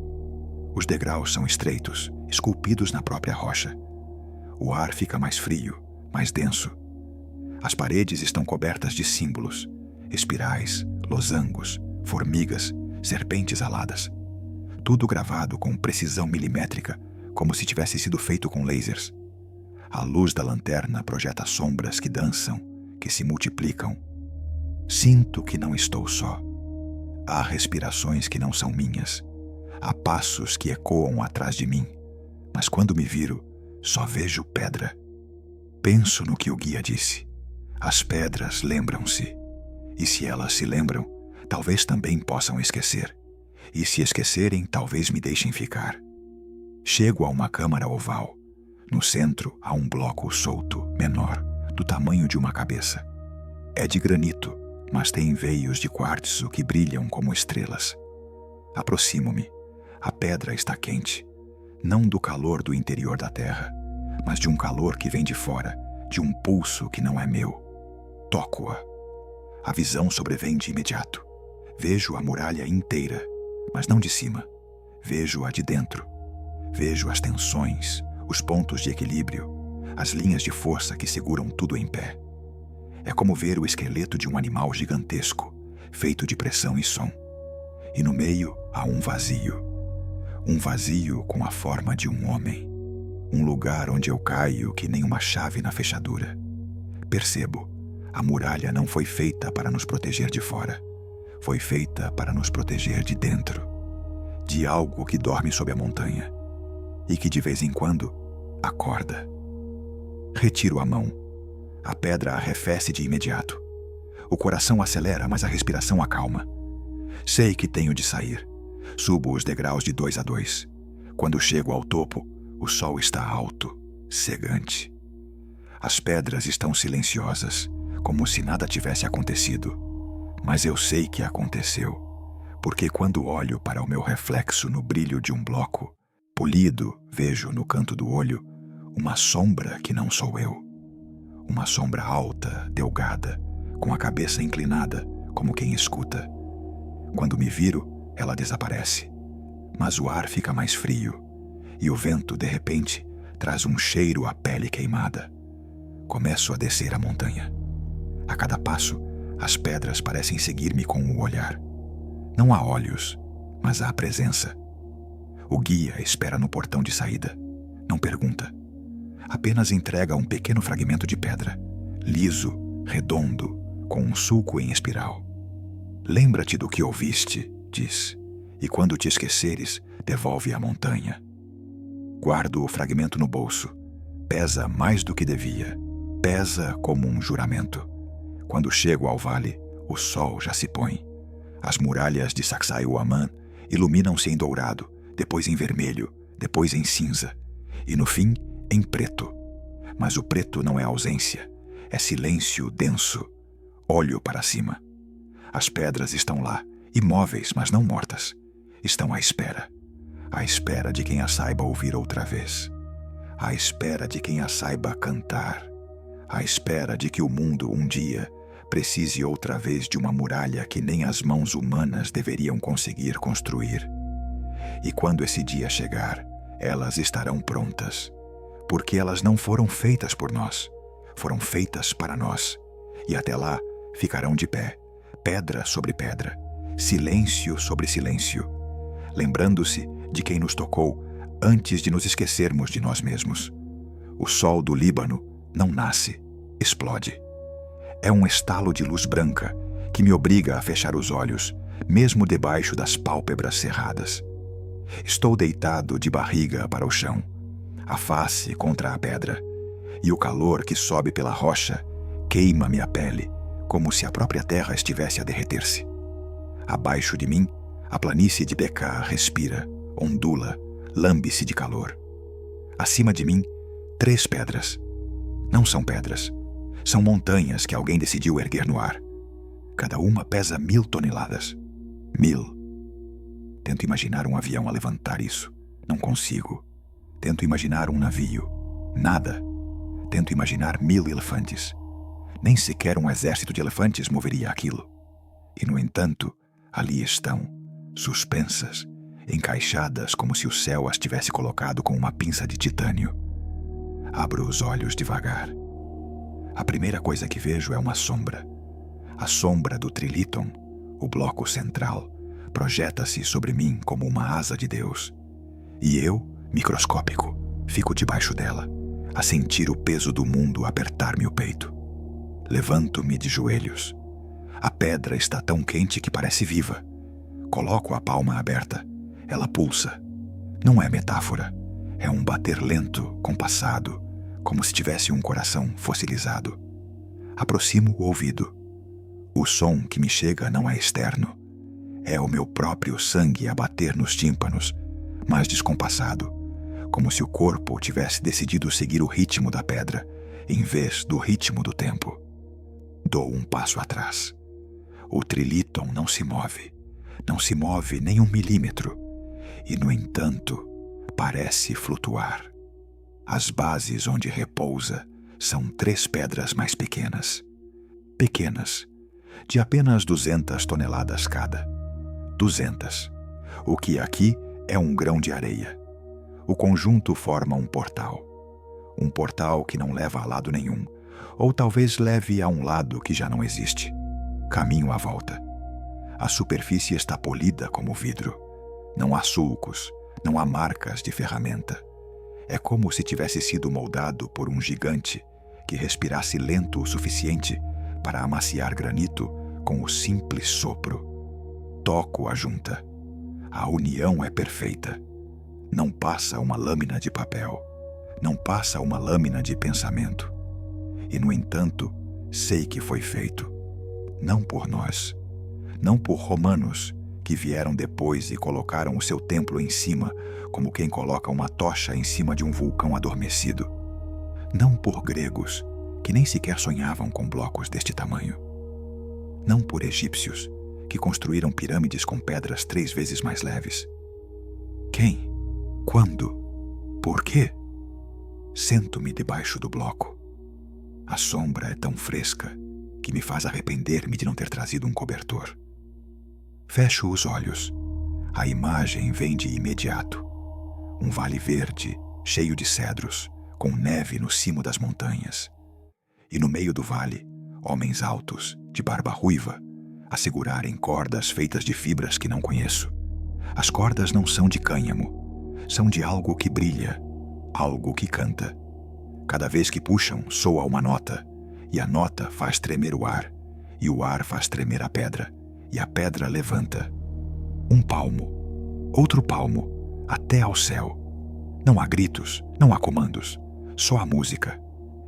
Os degraus são estreitos, esculpidos na própria rocha. O ar fica mais frio, mais denso. As paredes estão cobertas de símbolos, espirais, losangos, formigas, serpentes aladas. Tudo gravado com precisão milimétrica, como se tivesse sido feito com lasers. A luz da lanterna projeta sombras que dançam, que se multiplicam. Sinto que não estou só. Há respirações que não são minhas. Há passos que ecoam atrás de mim. Mas quando me viro, só vejo pedra. Penso no que o guia disse. As pedras lembram-se. E se elas se lembram, talvez também possam esquecer. E se esquecerem, talvez me deixem ficar. Chego a uma câmara oval. No centro há um bloco solto, menor, do tamanho de uma cabeça. É de granito, mas tem veios de quartzo que brilham como estrelas. Aproximo-me. A pedra está quente. Não do calor do interior da terra, mas de um calor que vem de fora, de um pulso que não é meu. Toco-a. A visão sobrevém de imediato. Vejo a muralha inteira, mas não de cima. Vejo-a de dentro. Vejo as tensões, os pontos de equilíbrio, as linhas de força que seguram tudo em pé. É como ver o esqueleto de um animal gigantesco, feito de pressão e som. E no meio há um vazio. Um vazio com a forma de um homem. Um lugar onde eu caio que nem uma chave na fechadura. Percebo, a muralha não foi feita para nos proteger de fora. Foi feita para nos proteger de dentro. De algo que dorme sob a montanha. E que de vez em quando acorda. Retiro a mão. A pedra arrefece de imediato. O coração acelera, mas a respiração acalma. Sei que tenho de sair. Subo os degraus de 2 a 2. Quando chego ao topo, o sol está alto, cegante. As pedras estão silenciosas, como se nada tivesse acontecido. Mas eu sei que aconteceu, porque quando olho para o meu reflexo no brilho de um bloco, polido, vejo no canto do olho uma sombra que não sou eu. Uma sombra alta, delgada, com a cabeça inclinada, como quem escuta. Quando me viro, ela desaparece. Mas o ar fica mais frio, e o vento, de repente, traz um cheiro à pele queimada. Começo a descer a montanha. A cada passo, as pedras parecem seguir-me com o olhar. Não há olhos, mas há presença. O guia espera no portão de saída. Não pergunta. Apenas entrega um pequeno fragmento de pedra, liso, redondo, com um sulco em espiral. Lembra-te do que ouviste, diz, e quando te esqueceres, devolve a montanha. Guardo o fragmento no bolso. Pesa mais do que devia. Pesa como um juramento. Quando chego ao vale, o sol já se põe. As muralhas de Sacsayhuaman iluminam-se em dourado, depois em vermelho, depois em cinza, e no fim, em preto. Mas o preto não é ausência, é silêncio denso. Olho para cima. As pedras estão lá, imóveis, mas não mortas. Estão à espera de quem as saiba ouvir outra vez. À espera de quem as saiba cantar. À espera de que o mundo, um dia, precise outra vez de uma muralha que nem as mãos humanas deveriam conseguir construir. E quando esse dia chegar, elas estarão prontas. Porque elas não foram feitas por nós, foram feitas para nós. E até lá ficarão de pé, pedra sobre pedra, silêncio sobre silêncio, lembrando-se de quem nos tocou antes de nos esquecermos de nós mesmos. O sol do Líbano não nasce, explode. É um estalo de luz branca que me obriga a fechar os olhos, mesmo debaixo das pálpebras cerradas. Estou deitado de barriga para o chão, a face contra a pedra, e o calor que sobe pela rocha queima-me a pele, como se a própria terra estivesse a derreter-se. Abaixo de mim, A planície de Beká respira, ondula, lambe-se de calor. Acima de mim, 3 pedras. Não são pedras. São montanhas que alguém decidiu erguer no ar. Cada uma pesa 1000 toneladas. 1000. Tento imaginar um avião a levantar isso. Não consigo. Tento imaginar um navio. Nada. Tento imaginar 1000 elefantes. Nem sequer um exército de elefantes moveria aquilo. E, no entanto, ali estão, suspensas, encaixadas como se o céu as tivesse colocado com uma pinça de titânio. Abro os olhos devagar. A primeira coisa que vejo é uma sombra. A sombra do Trilithon, o bloco central, projeta-se sobre mim como uma asa de Deus. E eu, microscópico, fico debaixo dela, a sentir o peso do mundo apertar-me o peito. Levanto-me de joelhos. A pedra está tão quente que parece viva. Coloco a palma aberta. Ela pulsa. Não é metáfora. É um bater lento, compassado, como se tivesse um coração fossilizado. Aproximo o ouvido. O som que me chega não é externo. É o meu próprio sangue a bater nos tímpanos, mas descompassado, como se o corpo tivesse decidido seguir o ritmo da pedra, em vez do ritmo do tempo. Dou um passo atrás. O Trilithon não se move nem 1 milímetro, e, no entanto, parece flutuar. As bases onde repousa são 3 pedras mais pequenas. Pequenas, de apenas 200 toneladas cada. 200. O que aqui é um grão de areia. O conjunto forma um portal. Um portal que não leva a lado nenhum, ou talvez leve a um lado que já não existe. Caminho à volta. A superfície está polida como vidro. Não há sulcos, não há marcas de ferramenta. É como se tivesse sido moldado por um gigante que respirasse lento o suficiente para amaciar granito com o simples sopro. Toco a junta. A união é perfeita. Não passa uma lâmina de papel. Não passa uma lâmina de pensamento. E, no entanto, sei que foi feito. Não por nós. Não por romanos que vieram depois e colocaram o seu templo em cima, como quem coloca uma tocha em cima de um vulcão adormecido. Não por gregos, que nem sequer sonhavam com blocos deste tamanho. Não por egípcios, que construíram pirâmides com pedras 3 vezes mais leves. Quem? Quando? Por quê? Sento-me debaixo do bloco. A sombra é tão fresca que me faz arrepender-me de não ter trazido um cobertor. Fecho os olhos. A imagem vem de imediato. Um vale verde, cheio de cedros, com neve no cimo das montanhas. E no meio do vale, homens altos, de barba ruiva, a segurarem cordas feitas de fibras que não conheço. As cordas não são de cânhamo, são de algo que brilha, algo que canta. Cada vez que puxam, soa uma nota, e a nota faz tremer o ar, e o ar faz tremer a pedra, e a pedra levanta. Um palmo, outro palmo, até ao céu. Não há gritos, não há comandos, só a música.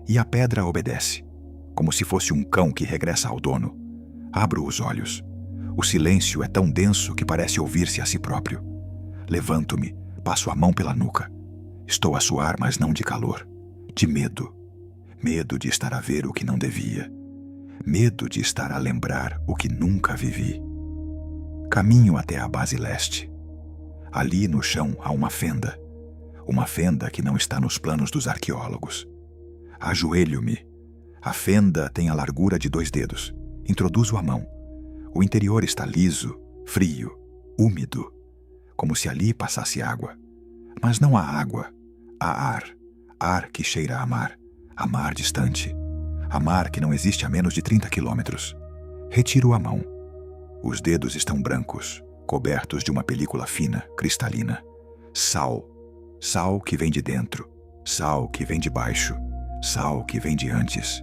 E a pedra obedece, como se fosse um cão que regressa ao dono. Abro os olhos. O silêncio é tão denso que parece ouvir-se a si próprio. Levanto-me, passo a mão pela nuca. Estou a suar, mas não de calor. De medo. Medo de estar a ver o que não devia. Medo de estar a lembrar o que nunca vivi. Caminho até a base leste. Ali no chão há uma fenda. Uma fenda que não está nos planos dos arqueólogos. Ajoelho-me. A fenda tem a largura de 2 dedos. Introduzo a mão. O interior está liso, frio, úmido, como se ali passasse água. Mas não há água. Há ar. Ar que cheira a mar distante. A mar que não existe a menos de 30 quilômetros. Retiro a mão. Os dedos estão brancos, cobertos de uma película fina, cristalina. Sal. Sal que vem de dentro. Sal que vem de baixo. Sal que vem de antes.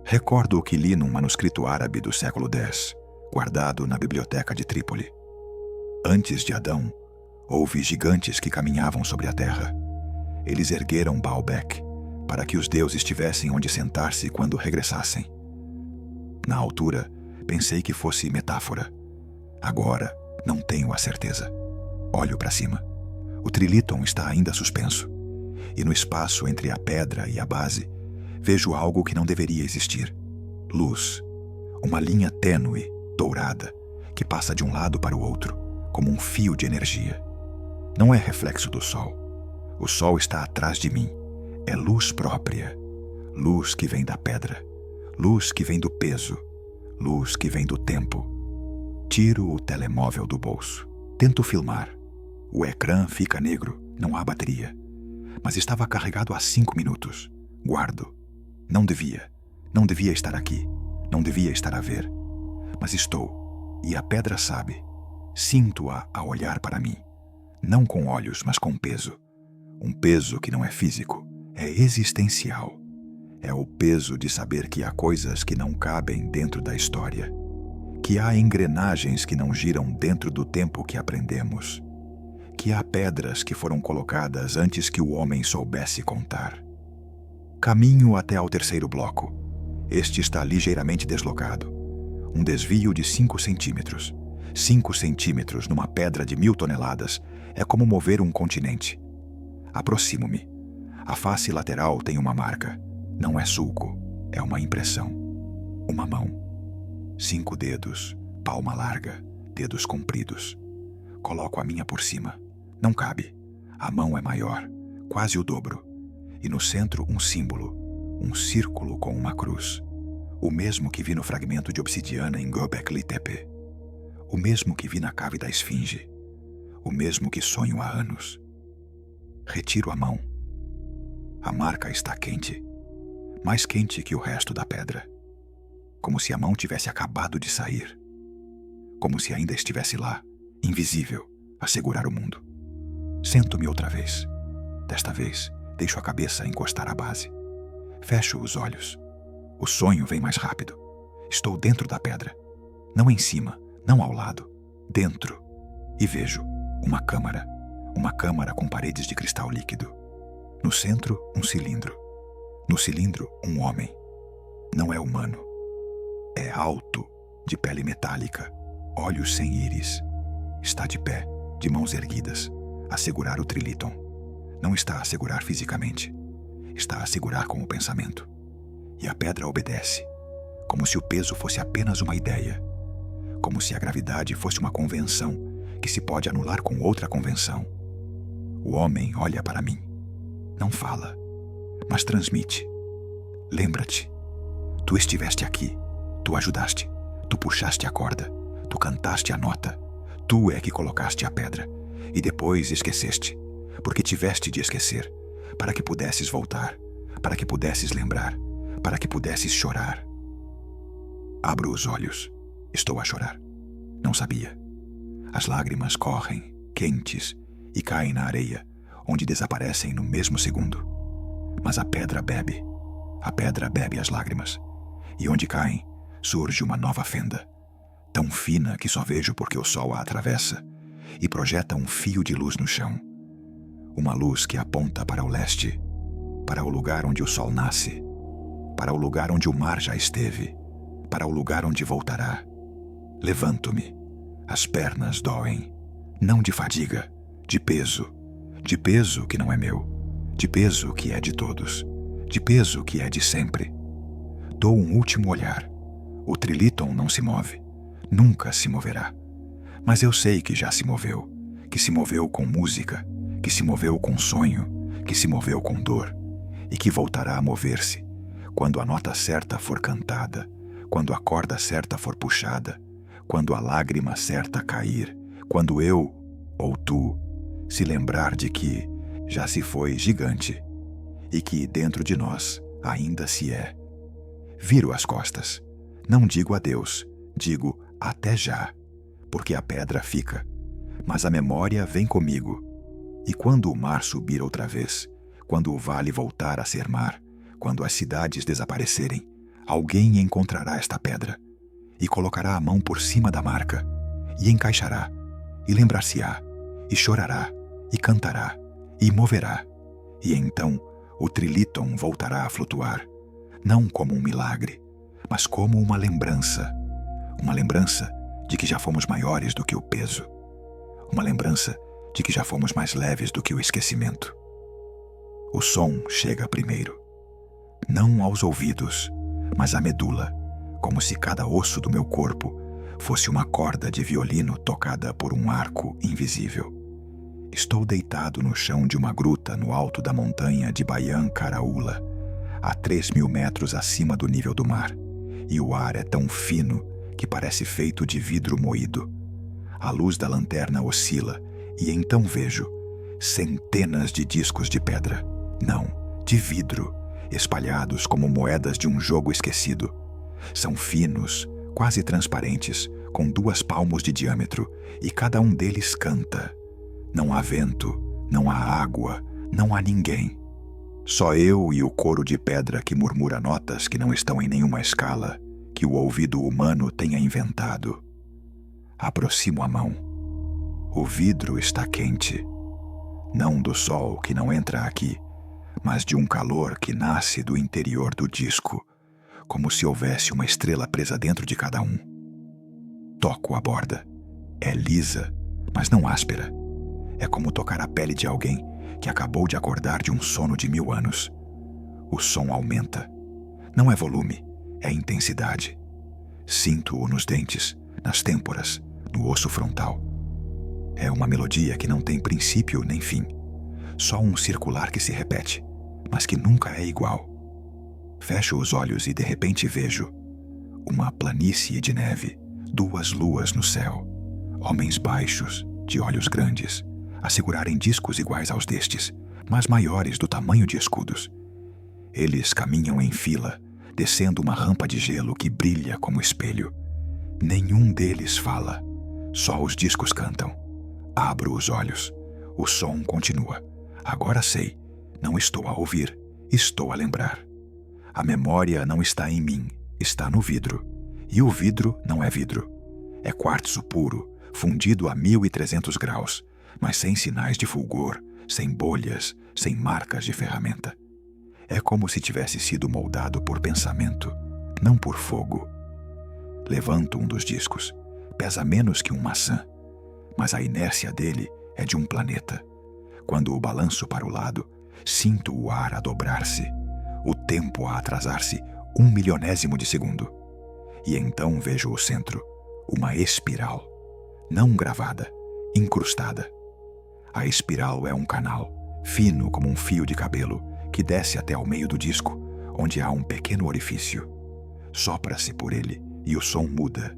Recordo o que li num manuscrito árabe do século X, guardado na biblioteca de Trípoli. Antes de Adão, houve gigantes que caminhavam sobre a terra. Eles ergueram Baalbek, para que os deuses tivessem onde sentar-se quando regressassem. Na altura, pensei que fosse metáfora. Agora, Não tenho a certeza. Olho para cima. O trilíton está ainda suspenso. E no espaço entre a pedra e a base, vejo algo que não deveria existir. Luz. Uma linha tênue, dourada, que passa de um lado para o outro, como um fio de energia. Não é reflexo do sol. O sol está atrás de mim. É luz própria. Luz que vem da pedra. Luz que vem do peso. Luz que vem do tempo. Tiro o telemóvel do bolso. Tento filmar. O ecrã fica negro, não há bateria. Mas estava carregado há 5 minutos. Guardo. Não devia. Não devia estar aqui. Não devia estar a ver. Mas estou. E a pedra sabe. Sinto-a a olhar para mim. Não com olhos, mas com peso. Um peso que não é físico. É existencial. É o peso de saber que há coisas que não cabem dentro da história. Que há engrenagens que não giram dentro do tempo que aprendemos. Que há pedras que foram colocadas antes que o homem soubesse contar. Caminho até ao terceiro bloco. Este está ligeiramente deslocado. Um desvio de 5 centímetros. 5 centímetros numa pedra de 1000 toneladas é como mover um continente. Aproximo-me. A face lateral tem uma marca. Não é sulco, é uma impressão. Uma mão. 5 dedos, palma larga, dedos compridos. Coloco a minha por cima. Não cabe. A mão é maior, quase o dobro. E no centro um símbolo, um círculo com uma cruz. O mesmo que vi no fragmento de obsidiana em Göbekli Tepe. O mesmo que vi na cave da esfinge. O mesmo que sonho há anos. Retiro a mão. A marca está quente. Mais quente que o resto da pedra. Como se a mão tivesse acabado de sair. Como se ainda estivesse lá, invisível, a segurar o mundo. Sento-me outra vez. Desta vez, deixo a cabeça encostar à base. Fecho os olhos. O sonho vem mais rápido. Estou dentro da pedra. Não em cima, não ao lado. Dentro. E vejo uma câmara. Uma câmara com paredes de cristal líquido. No centro, um cilindro. No cilindro, um homem. Não é humano. É alto, de pele metálica, olhos sem íris. Está de pé, de mãos erguidas, a segurar o trilíton. Não está a segurar fisicamente. Está a segurar com o pensamento. E a pedra obedece, como se o peso fosse apenas uma ideia. Como se a gravidade fosse uma convenção que se pode anular com outra convenção. O homem olha para mim. Não fala, mas transmite. Lembra-te. Tu estiveste aqui. Tu ajudaste. Tu puxaste a corda. Tu cantaste a nota. Tu é que colocaste a pedra. E depois esqueceste. Porque tiveste de esquecer. Para que pudesses voltar. Para que pudesses lembrar. Para que pudesses chorar. Abro os olhos. Estou a chorar. Não sabia. As lágrimas correm, quentes, e caem na areia, onde desaparecem no mesmo segundo. Mas a pedra bebe. A pedra bebe as lágrimas. E onde caem, surge uma nova fenda, tão fina que só vejo porque o sol a atravessa, e projeta um fio de luz no chão. Uma luz que aponta para o leste, para o lugar onde o sol nasce, para o lugar onde o mar já esteve, para o lugar onde voltará. Levanto-me. As pernas doem, não de fadiga, de peso que não é meu, de peso que é de todos, de peso que é de sempre. Dou um último olhar. O trilíton não se move, nunca se moverá. Mas eu sei que já se moveu, que se moveu com música, que se moveu com sonho, que se moveu com dor, e que voltará a mover-se, quando a nota certa for cantada, quando a corda certa for puxada, quando a lágrima certa cair, quando eu, ou tu, se lembrar de que já se foi gigante e que dentro de nós ainda se é. Viro as costas. Não digo adeus, digo até já, porque a pedra fica, mas a memória vem comigo. E quando o mar subir outra vez, quando o vale voltar a ser mar, quando as cidades desaparecerem, alguém encontrará esta pedra e colocará a mão por cima da marca e encaixará, e lembrar-se-á, e chorará, e cantará, e moverá, e então o trilíton voltará a flutuar, não como um milagre, mas como uma lembrança de que já fomos maiores do que o peso. Uma lembrança de que já fomos mais leves do que o esquecimento. O som chega primeiro. Não aos ouvidos, mas à medula, como se cada osso do meu corpo fosse uma corda de violino tocada por um arco invisível. Estou deitado no chão de uma gruta no alto da montanha de Bayan Karaula, a 3.000 metros acima do nível do mar, e o ar é tão fino que parece feito de vidro moído. A luz da lanterna oscila e então vejo centenas de discos de pedra, não, de vidro, espalhados como moedas de um jogo esquecido. São finos, quase transparentes, com 2 palmos de diâmetro, e cada um deles canta. Não há vento, não há água, não há ninguém. Só eu e o coro de pedra que murmura notas que não estão em nenhuma escala que o ouvido humano tenha inventado. Aproximo a mão. O vidro está quente. Não do sol que não entra aqui, mas de um calor que nasce do interior do disco, como se houvesse uma estrela presa dentro de cada um. Toco a borda. É lisa, mas não áspera. É como tocar a pele de alguém que acabou de acordar de um sono de 1000 anos. O som aumenta. Não é volume, é intensidade. Sinto-o nos dentes, nas têmporas, no osso frontal. É uma melodia que não tem princípio nem fim. Só um circular que se repete, mas que nunca é igual. Fecho os olhos e de repente vejo uma planície de neve, 2 luas no céu, homens baixos, de olhos grandes, a segurarem discos iguais aos destes, mas maiores do tamanho de escudos. Eles caminham em fila, descendo uma rampa de gelo que brilha como espelho. Nenhum deles fala, só os discos cantam. Abro os olhos. O som continua. Agora sei, não estou a ouvir, estou a lembrar. A memória não está em mim, está no vidro. E o vidro não é vidro. É quartzo puro, fundido a 1.300 graus, mas sem sinais de fulgor, sem bolhas, sem marcas de ferramenta. É como se tivesse sido moldado por pensamento, não por fogo. Levanto um dos discos. Pesa menos que uma maçã, mas a inércia dele é de um planeta. Quando o balanço para o lado, sinto o ar a dobrar-se, o tempo a atrasar-se 1 milionésimo de segundo. E então vejo o centro, uma espiral, não gravada, incrustada. A espiral é um canal, fino como um fio de cabelo, que desce até ao meio do disco, onde há um pequeno orifício. Sopra-se por ele e o som muda.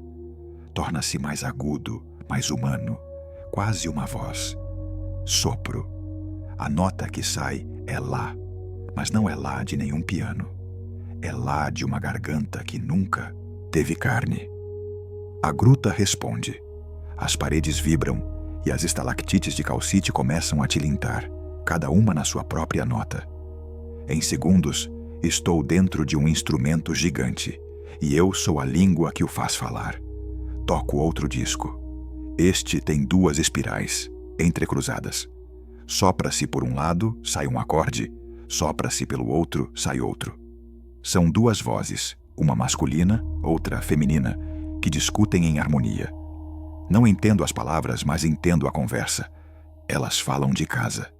Torna-se mais agudo, mais humano, quase uma voz. Sopro. A nota que sai é lá, mas não é lá de nenhum piano. É lá de uma garganta que nunca teve carne. A gruta responde. As paredes vibram e as estalactites de calcite começam a tilintar, cada uma na sua própria nota. Em segundos, estou dentro de um instrumento gigante, e eu sou a língua que o faz falar. Toco outro disco. Este tem 2 espirais, entrecruzadas. Sopra-se por um lado, sai um acorde. Sopra-se pelo outro, sai outro. São 2 vozes, uma masculina, outra feminina, que discutem em harmonia. Não entendo as palavras, mas entendo a conversa. Elas falam de casa,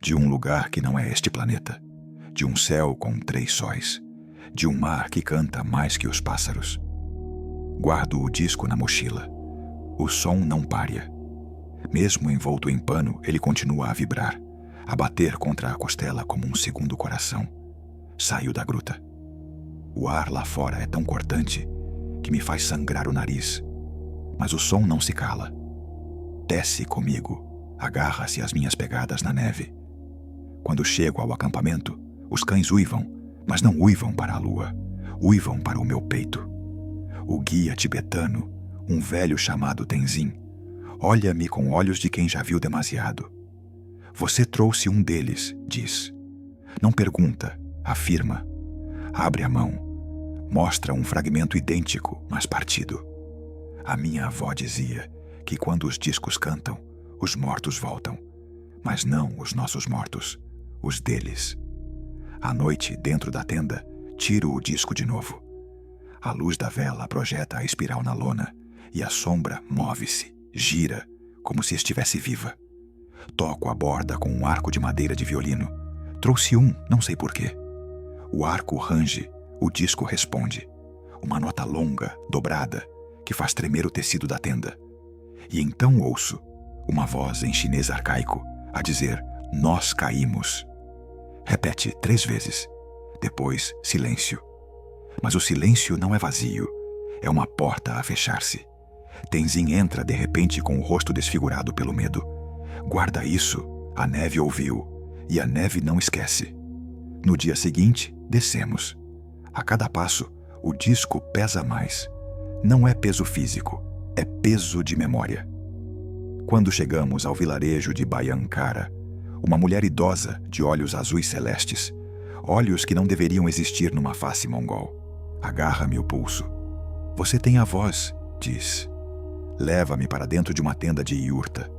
de um lugar que não é este planeta, de um céu com 3 sóis, de um mar que canta mais que os pássaros. Guardo o disco na mochila. O som não pária. Mesmo envolto em pano, ele continua a vibrar, a bater contra a costela como um segundo coração. Saio da gruta. O ar lá fora é tão cortante que me faz sangrar o nariz. Mas o som não se cala. Desce comigo, agarra-se às minhas pegadas na neve. Quando chego ao acampamento, os cães uivam, mas não uivam para a lua, uivam para o meu peito. O guia tibetano, um velho chamado Tenzin, olha-me com olhos de quem já viu demasiado. Você trouxe um deles, diz. Não pergunta, afirma. Abre a mão. Mostra um fragmento idêntico, mas partido. A minha avó dizia que quando os discos cantam, os mortos voltam. Mas não os nossos mortos, os deles. À noite, dentro da tenda, tiro o disco de novo. A luz da vela projeta a espiral na lona, e a sombra move-se, gira, como se estivesse viva. Toco a borda com um arco de madeira de violino. Trouxe um, não sei porquê. O arco range, o disco responde. Uma nota longa, dobrada, que faz tremer o tecido da tenda. E então ouço uma voz em chinês arcaico a dizer: nós caímos. Repete 3 vezes. Depois, silêncio. Mas o silêncio não é vazio. É uma porta a fechar-se. Tenzin entra de repente com o rosto desfigurado pelo medo. Guarda isso, a neve ouviu, e a neve não esquece. No dia seguinte, descemos. A cada passo, o disco pesa mais. Não é peso físico, é peso de memória. Quando chegamos ao vilarejo de Bayankara, uma mulher idosa de olhos azuis celestes, olhos que não deveriam existir numa face mongol, agarra-me o pulso. Você tem a voz, diz. Leva-me para dentro de uma tenda de iurta.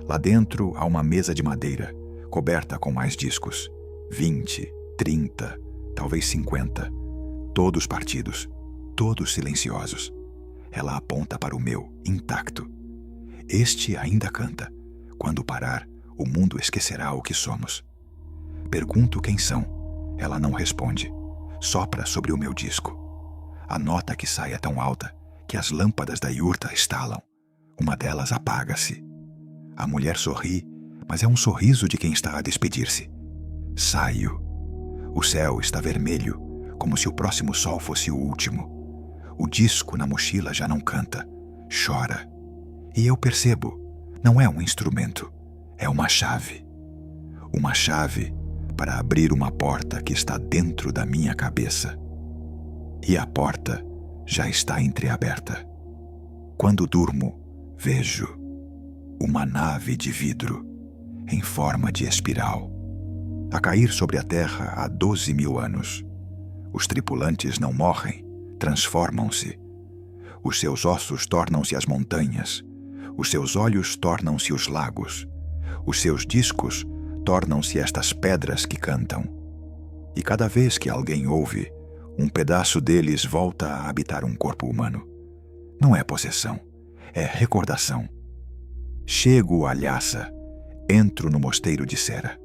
Lá dentro há uma mesa de madeira, coberta com mais discos. 20, 30, talvez 50. Todos partidos, todos silenciosos. Ela aponta para o meu, intacto. Este ainda canta. Quando parar, o mundo esquecerá o que somos. Pergunto quem são. Ela não responde. Sopra sobre o meu disco. A nota que sai é tão alta que as lâmpadas da iurta estalam. Uma delas apaga-se. A mulher sorri, mas é um sorriso de quem está a despedir-se. Saio. O céu está vermelho, como se o próximo sol fosse o último. O disco na mochila já não canta, chora. E eu percebo, não é um instrumento, é uma chave. Uma chave para abrir uma porta que está dentro da minha cabeça. E a porta já está entreaberta. Quando durmo, vejo uma nave de vidro em forma de espiral a cair sobre a Terra há 12.000 anos. Os tripulantes não morrem, transformam-se. Os seus ossos tornam-se as montanhas, os seus olhos tornam-se os lagos, os seus discos tornam-se estas pedras que cantam. E cada vez que alguém ouve, um pedaço deles volta a habitar um corpo humano. Não é possessão, é recordação. Chego a Lhasa, entro no mosteiro de Sera.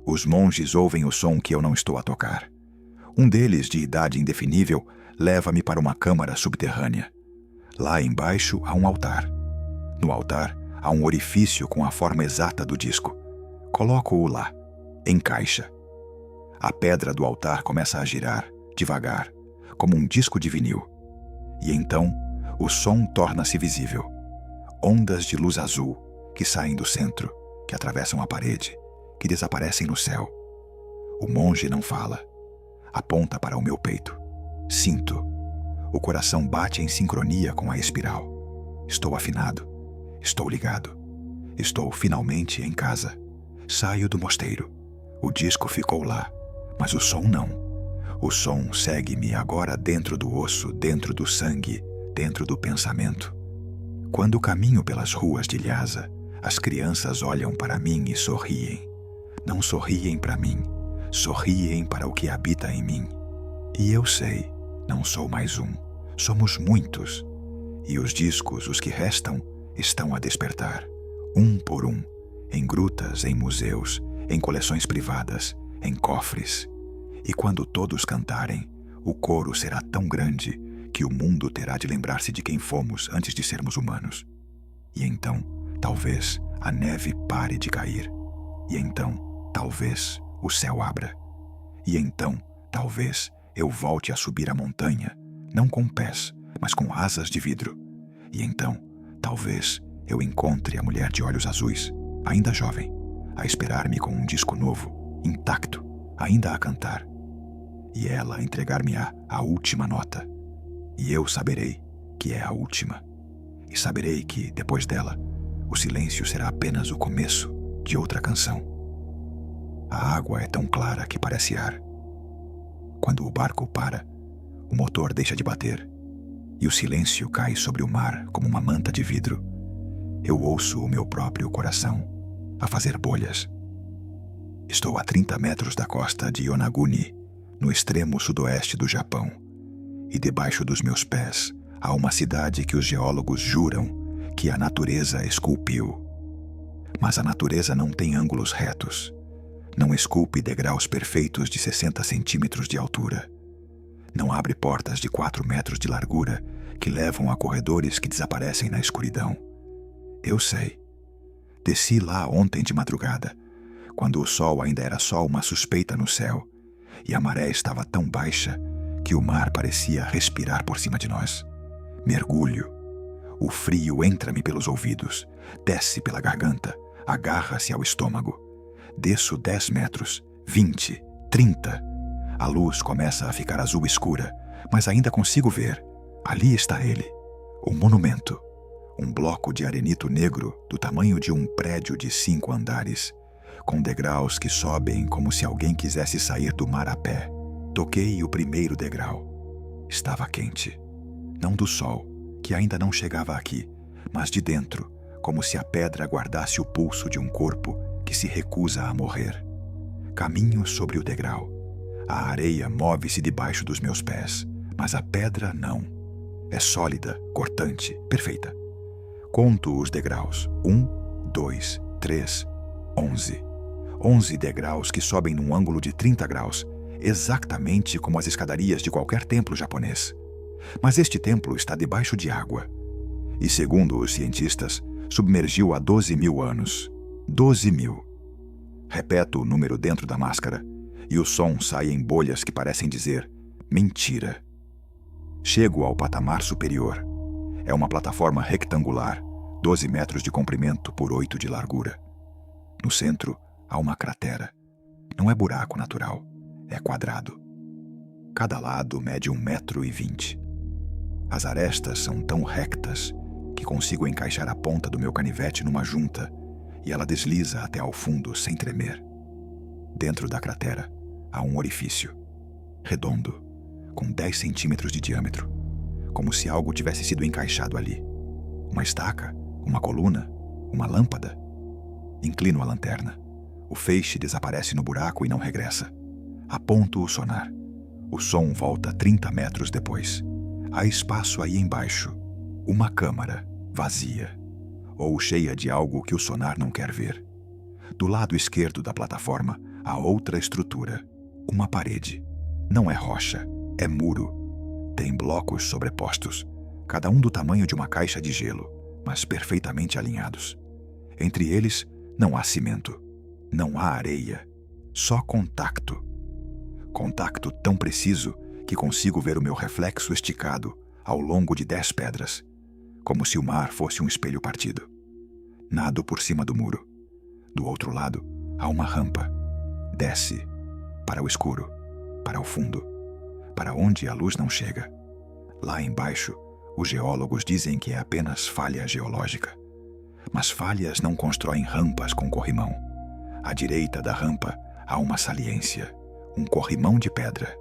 Os monges ouvem o som que eu não estou a tocar. Um deles, de idade indefinível, leva-me para uma câmara subterrânea. Lá embaixo há um altar. No altar há um orifício com a forma exata do disco. Coloco-o lá, encaixa. A pedra do altar começa a girar, devagar, como um disco de vinil. E então, o som torna-se visível. Ondas de luz azul que saem do centro, que atravessam a parede, que desaparecem no céu. O monge não fala. Aponta para o meu peito. Sinto. O coração bate em sincronia com a espiral. Estou afinado. Estou ligado. Estou finalmente em casa. Saio do mosteiro. O disco ficou lá, mas o som não. O som segue-me agora dentro do osso, dentro do sangue, dentro do pensamento. Quando caminho pelas ruas de Lhasa, as crianças olham para mim e sorriem. Não sorriem para mim, sorriem para o que habita em mim. E eu sei, não sou mais um, somos muitos. E os discos, os que restam, estão a despertar, um por um, em grutas, em museus, em coleções privadas, em cofres. E quando todos cantarem, o coro será tão grande que o mundo terá de lembrar-se de quem fomos antes de sermos humanos. E então, talvez, a neve pare de cair. E então, talvez, o céu abra. E então, talvez, eu volte a subir a montanha, não com pés, mas com asas de vidro. E então, talvez, eu encontre a mulher de olhos azuis, ainda jovem, a esperar-me com um disco novo, intacto, ainda a cantar. E ela entregar-me-á a última nota. E eu saberei que é a última. E saberei que, depois dela, o silêncio será apenas o começo de outra canção. A água é tão clara que parece ar. Quando o barco para, o motor deixa de bater, e o silêncio cai sobre o mar como uma manta de vidro. Eu ouço o meu próprio coração a fazer bolhas. Estou a 30 metros da costa de Yonaguni, no extremo sudoeste do Japão, e debaixo dos meus pés Há uma cidade que os geólogos juram que a natureza esculpiu. Mas a natureza não tem ângulos retos. Não esculpe degraus perfeitos de 60 centímetros de altura. Não abre portas de 4 metros de largura que levam a corredores que desaparecem na escuridão. Eu sei. Desci lá ontem de madrugada, quando o sol ainda era só uma suspeita no céu, e a maré estava tão baixa que o mar parecia respirar por cima de nós. Mergulho. O frio entra-me pelos ouvidos, desce pela garganta, agarra-se ao estômago. Desço 10 metros, 20, 30. A luz começa a ficar azul escura, mas ainda consigo ver. Ali está ele, o monumento. Um bloco de arenito negro do tamanho de um prédio de 5 andares, com degraus que sobem como se alguém quisesse sair do mar a pé. Toquei o primeiro degrau. Estava quente. Não do sol, que ainda não chegava aqui, mas de dentro, como se a pedra guardasse o pulso de um corpo que se recusa a morrer. Caminho sobre o degrau. A areia move-se debaixo dos meus pés, mas a pedra não. É sólida, cortante, perfeita. Conto os degraus. 1, 2, 3, 11. 11 degraus que sobem num ângulo de 30 graus, exatamente como as escadarias de qualquer templo japonês. Mas este templo está debaixo de água. E segundo os cientistas, submergiu há 12.000 anos. 12.000. Repeto o número dentro da máscara, e o som sai em bolhas que parecem dizer mentira. Chego ao patamar superior. É uma plataforma rectangular, 12 metros de comprimento por 8 de largura. No centro, há uma cratera. Não é buraco natural, é quadrado. Cada lado mede 1,20 m. As arestas são tão rectas que consigo encaixar a ponta do meu canivete numa junta e ela desliza até ao fundo sem tremer. Dentro da cratera há um orifício, redondo, com 10 centímetros de diâmetro, como se algo tivesse sido encaixado ali. Uma estaca, uma coluna, uma lâmpada. Inclino a lanterna. O feixe desaparece no buraco e não regressa. Aponto o sonar. O som volta 30 metros depois. Há espaço aí embaixo. Uma câmara, vazia, ou cheia de algo que o sonar não quer ver. Do lado esquerdo da plataforma, há outra estrutura. Uma parede. Não é rocha, é muro. Tem blocos sobrepostos, cada um do tamanho de uma caixa de gelo, mas perfeitamente alinhados. Entre eles, não há cimento, não há areia, só contacto. Contacto tão preciso que consigo ver o meu reflexo esticado ao longo de 10 pedras, como se o mar fosse um espelho partido. Nado por cima do muro. Do outro lado, há uma rampa. Desce, para o escuro, para o fundo, para onde a luz não chega. Lá embaixo, os geólogos dizem que é apenas falha geológica. Mas falhas não constroem rampas com corrimão. À direita da rampa há uma saliência, um corrimão de pedra.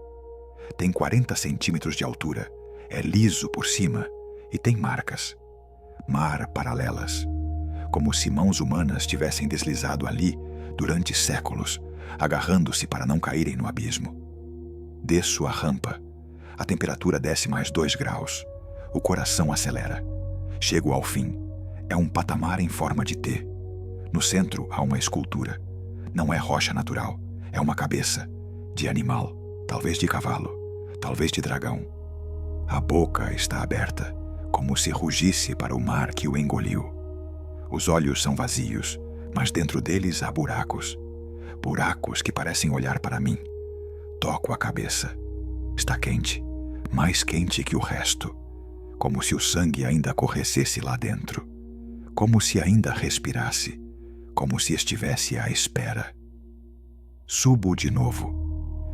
Tem 40 centímetros de altura, é liso por cima e tem marcas. Mar paralelas, como se mãos humanas tivessem deslizado ali durante séculos, agarrando-se para não caírem no abismo. Desço a rampa. A temperatura desce mais 2 graus. O coração acelera. Chego ao fim. É um patamar em forma de T. No centro há uma escultura. Não é rocha natural. É uma cabeça. De animal. Talvez de cavalo. Talvez de dragão. A boca está aberta, como se rugisse para o mar que o engoliu. Os olhos são vazios, mas dentro deles há buracos. Buracos que parecem olhar para mim. Toco a cabeça. Está quente. Mais quente que o resto. Como se o sangue ainda corresse lá dentro. Como se ainda respirasse. Como se estivesse à espera. Subo de novo.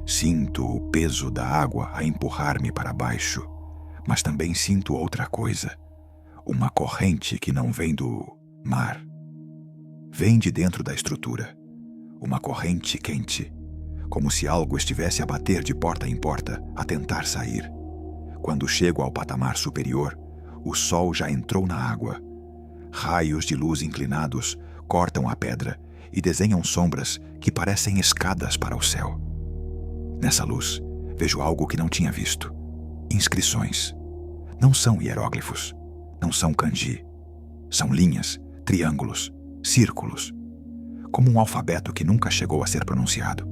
Sinto o peso da água a empurrar-me para baixo, mas também sinto outra coisa. Uma corrente que não vem do mar. Vem de dentro da estrutura. Uma corrente quente, como se algo estivesse a bater de porta em porta, a tentar sair. Quando chego ao patamar superior, o sol já entrou na água. Raios de luz inclinados cortam a pedra e desenham sombras que parecem escadas para o céu. Nessa luz, vejo algo que não tinha visto. Inscrições. Não são hieróglifos, não são kanji. São linhas, triângulos, círculos, como um alfabeto que nunca chegou a ser pronunciado.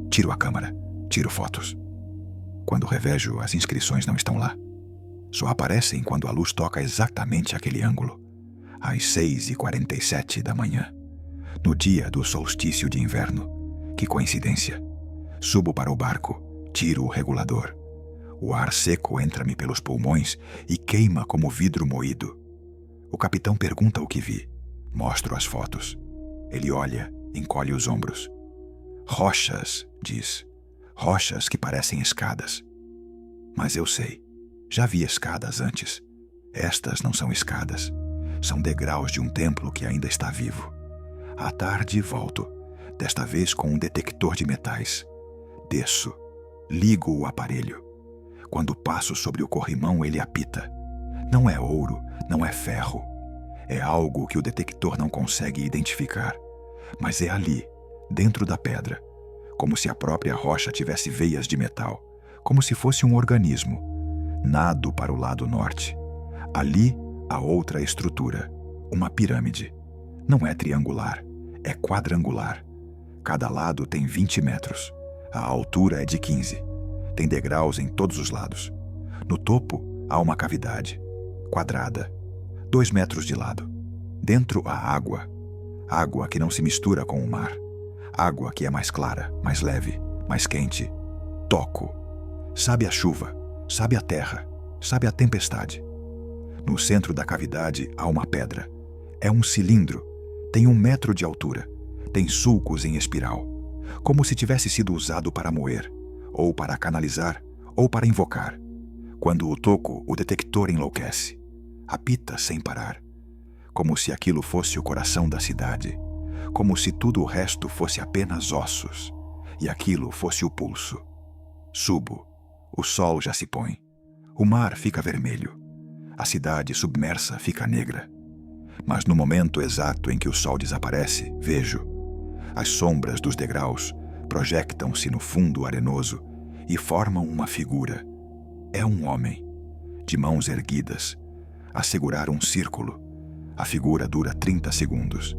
Tiro a câmera, tiro fotos. Quando revejo, as inscrições não estão lá. Só aparecem quando a luz toca exatamente aquele ângulo, às 6h47 da manhã, no dia do solstício de inverno. Que coincidência! Subo para o barco, tiro o regulador. O ar seco entra-me pelos pulmões e queima como vidro moído. O capitão pergunta o que vi. Mostro as fotos. Ele olha, encolhe os ombros. Rochas, diz. Rochas que parecem escadas. Mas eu sei. Já vi escadas antes. Estas não são escadas. São degraus de um templo que ainda está vivo. À tarde volto, desta vez com um detector de metais. Desço. Ligo o aparelho. Quando passo sobre o corrimão, ele apita. Não é ouro, não é ferro. É algo que o detector não consegue identificar. Mas é ali, dentro da pedra, como se a própria rocha tivesse veias de metal, como se fosse um organismo. Nado para o lado norte. Ali, a outra estrutura, uma pirâmide. Não é triangular, é quadrangular. Cada lado tem 20 metros. A altura é de 15. Tem degraus em todos os lados. No topo, há uma cavidade, quadrada, 2 metros de lado. Dentro há água. Água que não se mistura com o mar. Água que é mais clara, mais leve, mais quente. Toco. Sabe a chuva, sabe a terra, sabe a tempestade. No centro da cavidade há uma pedra. É um cilindro. Tem 1 metro de altura. Tem sulcos em espiral. Como se tivesse sido usado para moer, ou para canalizar, ou para invocar. Quando o toco, o detector enlouquece. Apita sem parar. Como se aquilo fosse o coração da cidade. Como se tudo o resto fosse apenas ossos. E aquilo fosse o pulso. Subo. O sol já se põe. O mar fica vermelho. A cidade submersa fica negra. Mas no momento exato em que o sol desaparece, vejo. As sombras dos degraus projectam-se no fundo arenoso e formam uma figura. É um homem, de mãos erguidas, a segurar um círculo. A figura dura 30 segundos.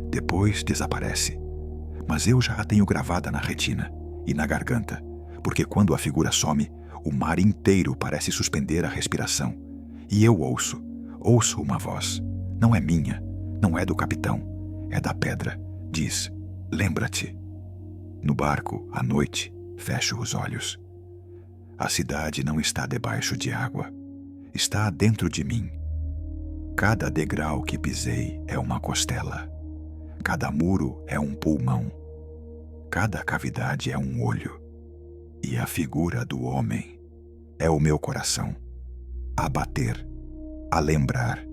Depois desaparece. Mas eu já a tenho gravada na retina e na garganta, porque quando a figura some, o mar inteiro parece suspender a respiração. E eu ouço uma voz. Não é minha, não é do capitão, é da pedra. Diz: lembra-te. No barco, à noite, fecho os olhos. A cidade não está debaixo de água. Está dentro de mim. Cada degrau que pisei é uma costela. Cada muro é um pulmão. Cada cavidade é um olho. E a figura do homem é o meu coração. A bater, a lembrar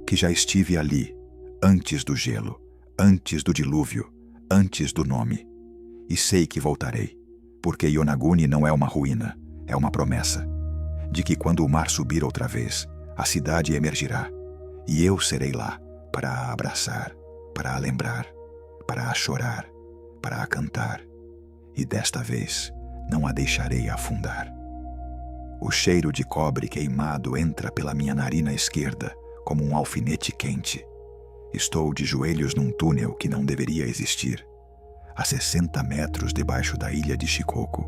que já estive ali, antes do gelo, antes do dilúvio, antes do nome. E sei que voltarei, porque Yonaguni não é uma ruína, é uma promessa, de que quando o mar subir outra vez, a cidade emergirá, e eu serei lá para a abraçar, para a lembrar, para a chorar, para a cantar, e desta vez não a deixarei afundar. O cheiro de cobre queimado entra pela minha narina esquerda como um alfinete quente. Estou de joelhos num túnel que não deveria existir, a 60 metros debaixo da ilha de Shikoku,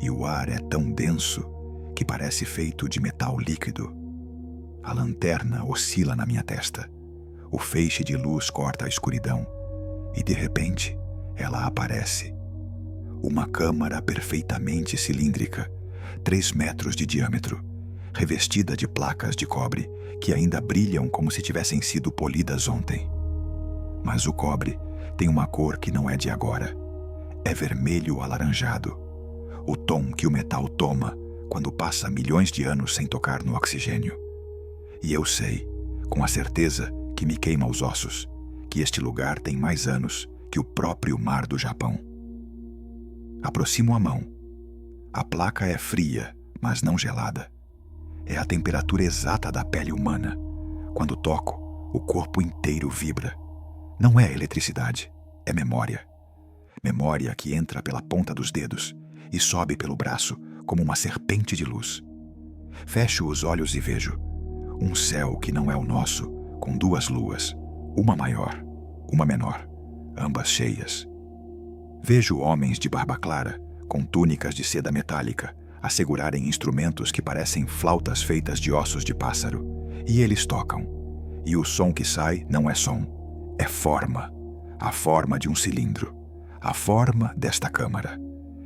e o ar é tão denso que parece feito de metal líquido. A lanterna oscila na minha testa. O feixe de luz corta a escuridão, e de repente ela aparece. Uma câmara perfeitamente cilíndrica, 3 metros de diâmetro, revestida de placas de cobre que ainda brilham como se tivessem sido polidas ontem. Mas o cobre tem uma cor que não é de agora. É vermelho alaranjado, o tom que o metal toma quando passa milhões de anos sem tocar no oxigênio. E eu sei, com a certeza que me queima os ossos, que este lugar tem mais anos que o próprio mar do Japão. Aproximo a mão. A placa é fria, mas não gelada. É a temperatura exata da pele humana. Quando toco, o corpo inteiro vibra. Não é eletricidade, é memória. Memória que entra pela ponta dos dedos e sobe pelo braço como uma serpente de luz. Fecho os olhos e vejo um céu que não é o nosso, com duas luas, uma maior, uma menor, ambas cheias. Vejo homens de barba clara, com túnicas de seda metálica, a segurarem instrumentos que parecem flautas feitas de ossos de pássaro, e eles tocam. E o som que sai não é som, é forma, a forma de um cilindro, a forma desta câmara.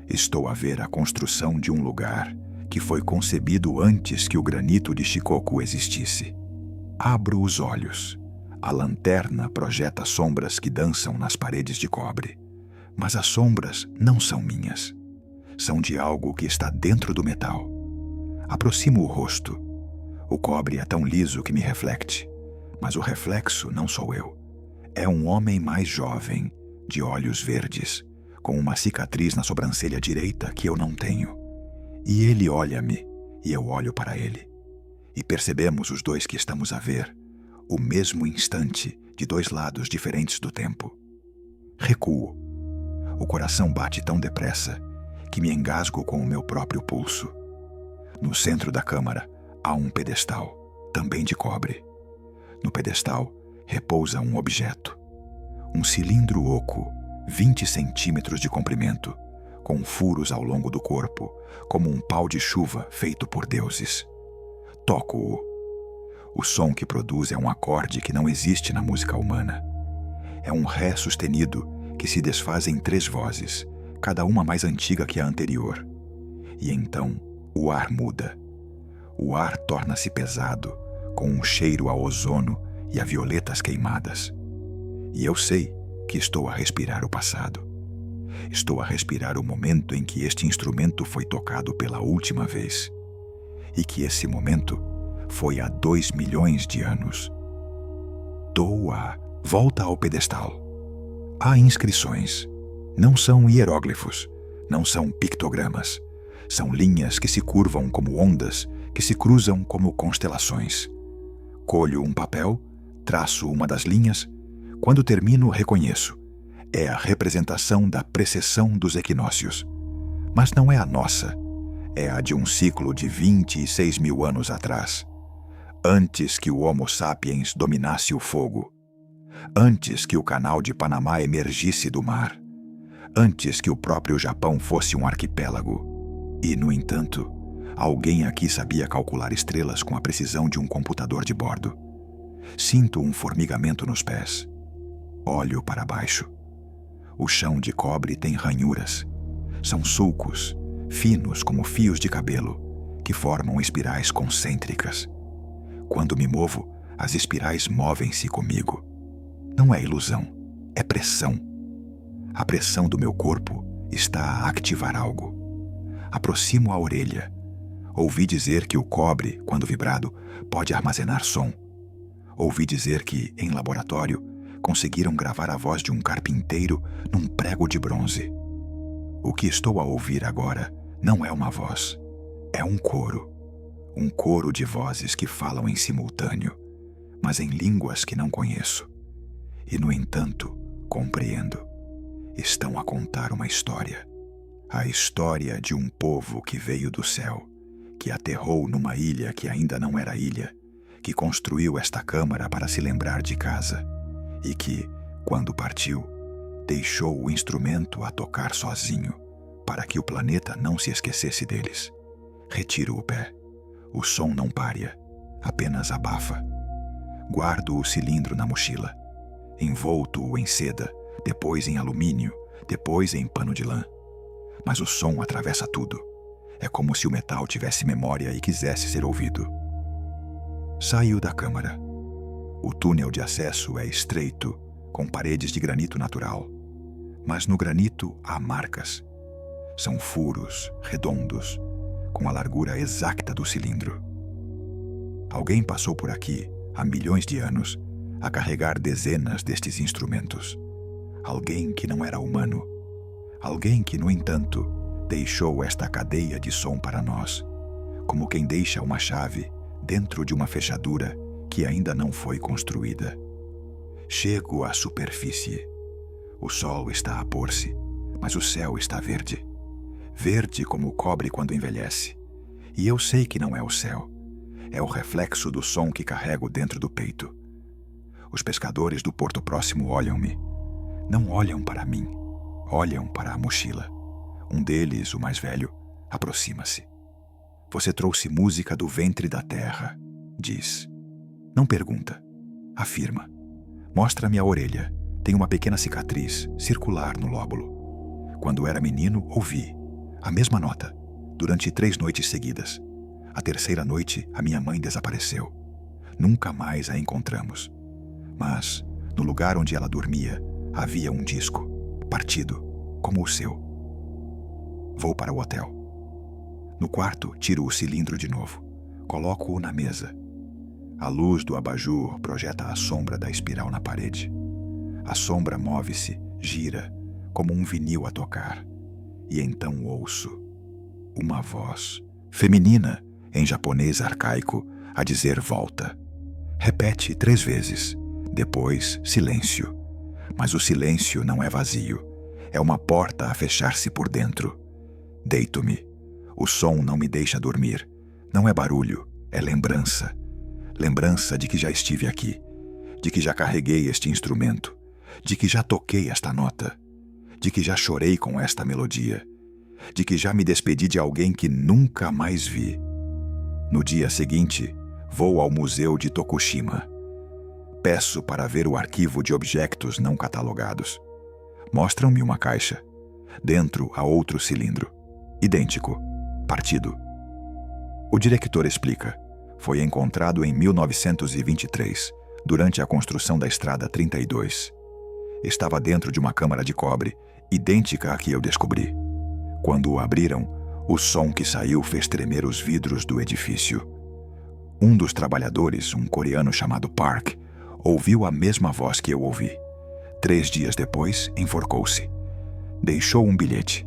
Estou a ver a construção de um lugar que foi concebido antes que o granito de Shikoku existisse. Abro os olhos. A lanterna projeta sombras que dançam nas paredes de cobre. Mas as sombras não são minhas. São de algo que está dentro do metal. Aproximo o rosto. O cobre é tão liso que me reflete. Mas o reflexo não sou eu. É um homem mais jovem, de olhos verdes, com uma cicatriz na sobrancelha direita que eu não tenho. E ele olha-me, e eu olho para ele. E percebemos os dois que estamos a ver, o mesmo instante, de dois lados diferentes do tempo. Recuo. O coração bate tão depressa que me engasgo com o meu próprio pulso. No centro da câmara há um pedestal, também de cobre. No pedestal repousa um objeto. Um cilindro oco, 20 centímetros de comprimento, com furos ao longo do corpo, como um pau de chuva feito por deuses. Toco-o. O som que produz é um acorde que não existe na música humana. É um ré sustenido que se desfaz em 3 vozes, cada uma mais antiga que a anterior. E então o ar muda. O ar torna-se pesado, com um cheiro a ozono e a violetas queimadas. E eu sei que estou a respirar o passado. Estou a respirar o momento em que este instrumento foi tocado pela última vez. E que esse momento foi há 2 milhões de anos. Dou-a volta ao pedestal. Há inscrições. Não são hieróglifos, não são pictogramas. São linhas que se curvam como ondas, que se cruzam como constelações. Colho um papel, traço uma das linhas. Quando termino, reconheço. É a representação da precessão dos equinócios. Mas não é a nossa. É a de um ciclo de 26 mil anos atrás. Antes que o Homo sapiens dominasse o fogo. Antes que o canal de Panamá emergisse do mar. Antes que o próprio Japão fosse um arquipélago. E, no entanto, alguém aqui sabia calcular estrelas com a precisão de um computador de bordo. Sinto um formigamento nos pés. Olho para baixo. O chão de cobre tem ranhuras. São sulcos, finos como fios de cabelo, que formam espirais concêntricas. Quando me movo, as espirais movem-se comigo. Não é ilusão, é pressão. A pressão do meu corpo está a ativar algo. Aproximo a orelha. Ouvi dizer que o cobre, quando vibrado, pode armazenar som. Ouvi dizer que, em laboratório, conseguiram gravar a voz de um carpinteiro num prego de bronze. O que estou a ouvir agora não é uma voz, é um coro de vozes que falam em simultâneo, mas em línguas que não conheço. E, no entanto, compreendo. Estão a contar uma história. A história de um povo que veio do céu, que aterrou numa ilha que ainda não era ilha, que construiu esta câmara para se lembrar de casa, e que, quando partiu, deixou o instrumento a tocar sozinho, para que o planeta não se esquecesse deles. Retiro o pé. O som não pária, apenas abafa. Guardo o cilindro na mochila. Envolto-o em seda, depois em alumínio, depois em pano de lã. Mas o som atravessa tudo. É como se o metal tivesse memória e quisesse ser ouvido. Saio da câmara. O túnel de acesso é estreito, com paredes de granito natural. Mas no granito há marcas. São furos redondos, com a largura exata do cilindro. Alguém passou por aqui, há milhões de anos, a carregar dezenas destes instrumentos. Alguém que não era humano. Alguém que, no entanto, deixou esta cadeia de som para nós, como quem deixa uma chave dentro de uma fechadura que ainda não foi construída. Chego à superfície. O sol está a pôr-se, mas o céu está verde. Verde como o cobre quando envelhece. E eu sei que não é o céu. É o reflexo do som que carrego dentro do peito. Os pescadores do porto próximo olham-me. Não olham para mim. Olham para a mochila. Um deles, o mais velho, aproxima-se. Você trouxe música do ventre da terra, diz. Não pergunta. Afirma. Mostra-me a orelha. Tem uma pequena cicatriz, circular no lóbulo. Quando era menino, ouvi a mesma nota, durante 3 noites seguidas. A terceira noite, a minha mãe desapareceu. Nunca mais a encontramos. Mas, no lugar onde ela dormia, havia um disco, partido, como o seu. Vou para o hotel. No quarto, tiro o cilindro de novo. Coloco-o na mesa. A luz do abajur projeta a sombra da espiral na parede. A sombra move-se, gira, como um vinil a tocar. E então ouço uma voz, feminina, em japonês arcaico, a dizer volta. Repete 3 vezes. Depois, silêncio. Mas o silêncio não é vazio. É uma porta a fechar-se por dentro. Deito-me. O som não me deixa dormir. Não é barulho, é lembrança. Lembrança de que já estive aqui. De que já carreguei este instrumento. De que já toquei esta nota. De que já chorei com esta melodia. De que já me despedi de alguém que nunca mais vi. No dia seguinte, vou ao museu de Tokushima. Peço para ver o arquivo de objetos não catalogados. Mostram-me uma caixa. Dentro há outro cilindro. Idêntico. Partido. O diretor explica. Foi encontrado em 1923, durante a construção da Estrada 32. Estava dentro de uma câmara de cobre, idêntica à que eu descobri. Quando o abriram, o som que saiu fez tremer os vidros do edifício. Um dos trabalhadores, um coreano chamado Park, ouviu a mesma voz que eu ouvi. 3 dias depois, enforcou-se. Deixou um bilhete.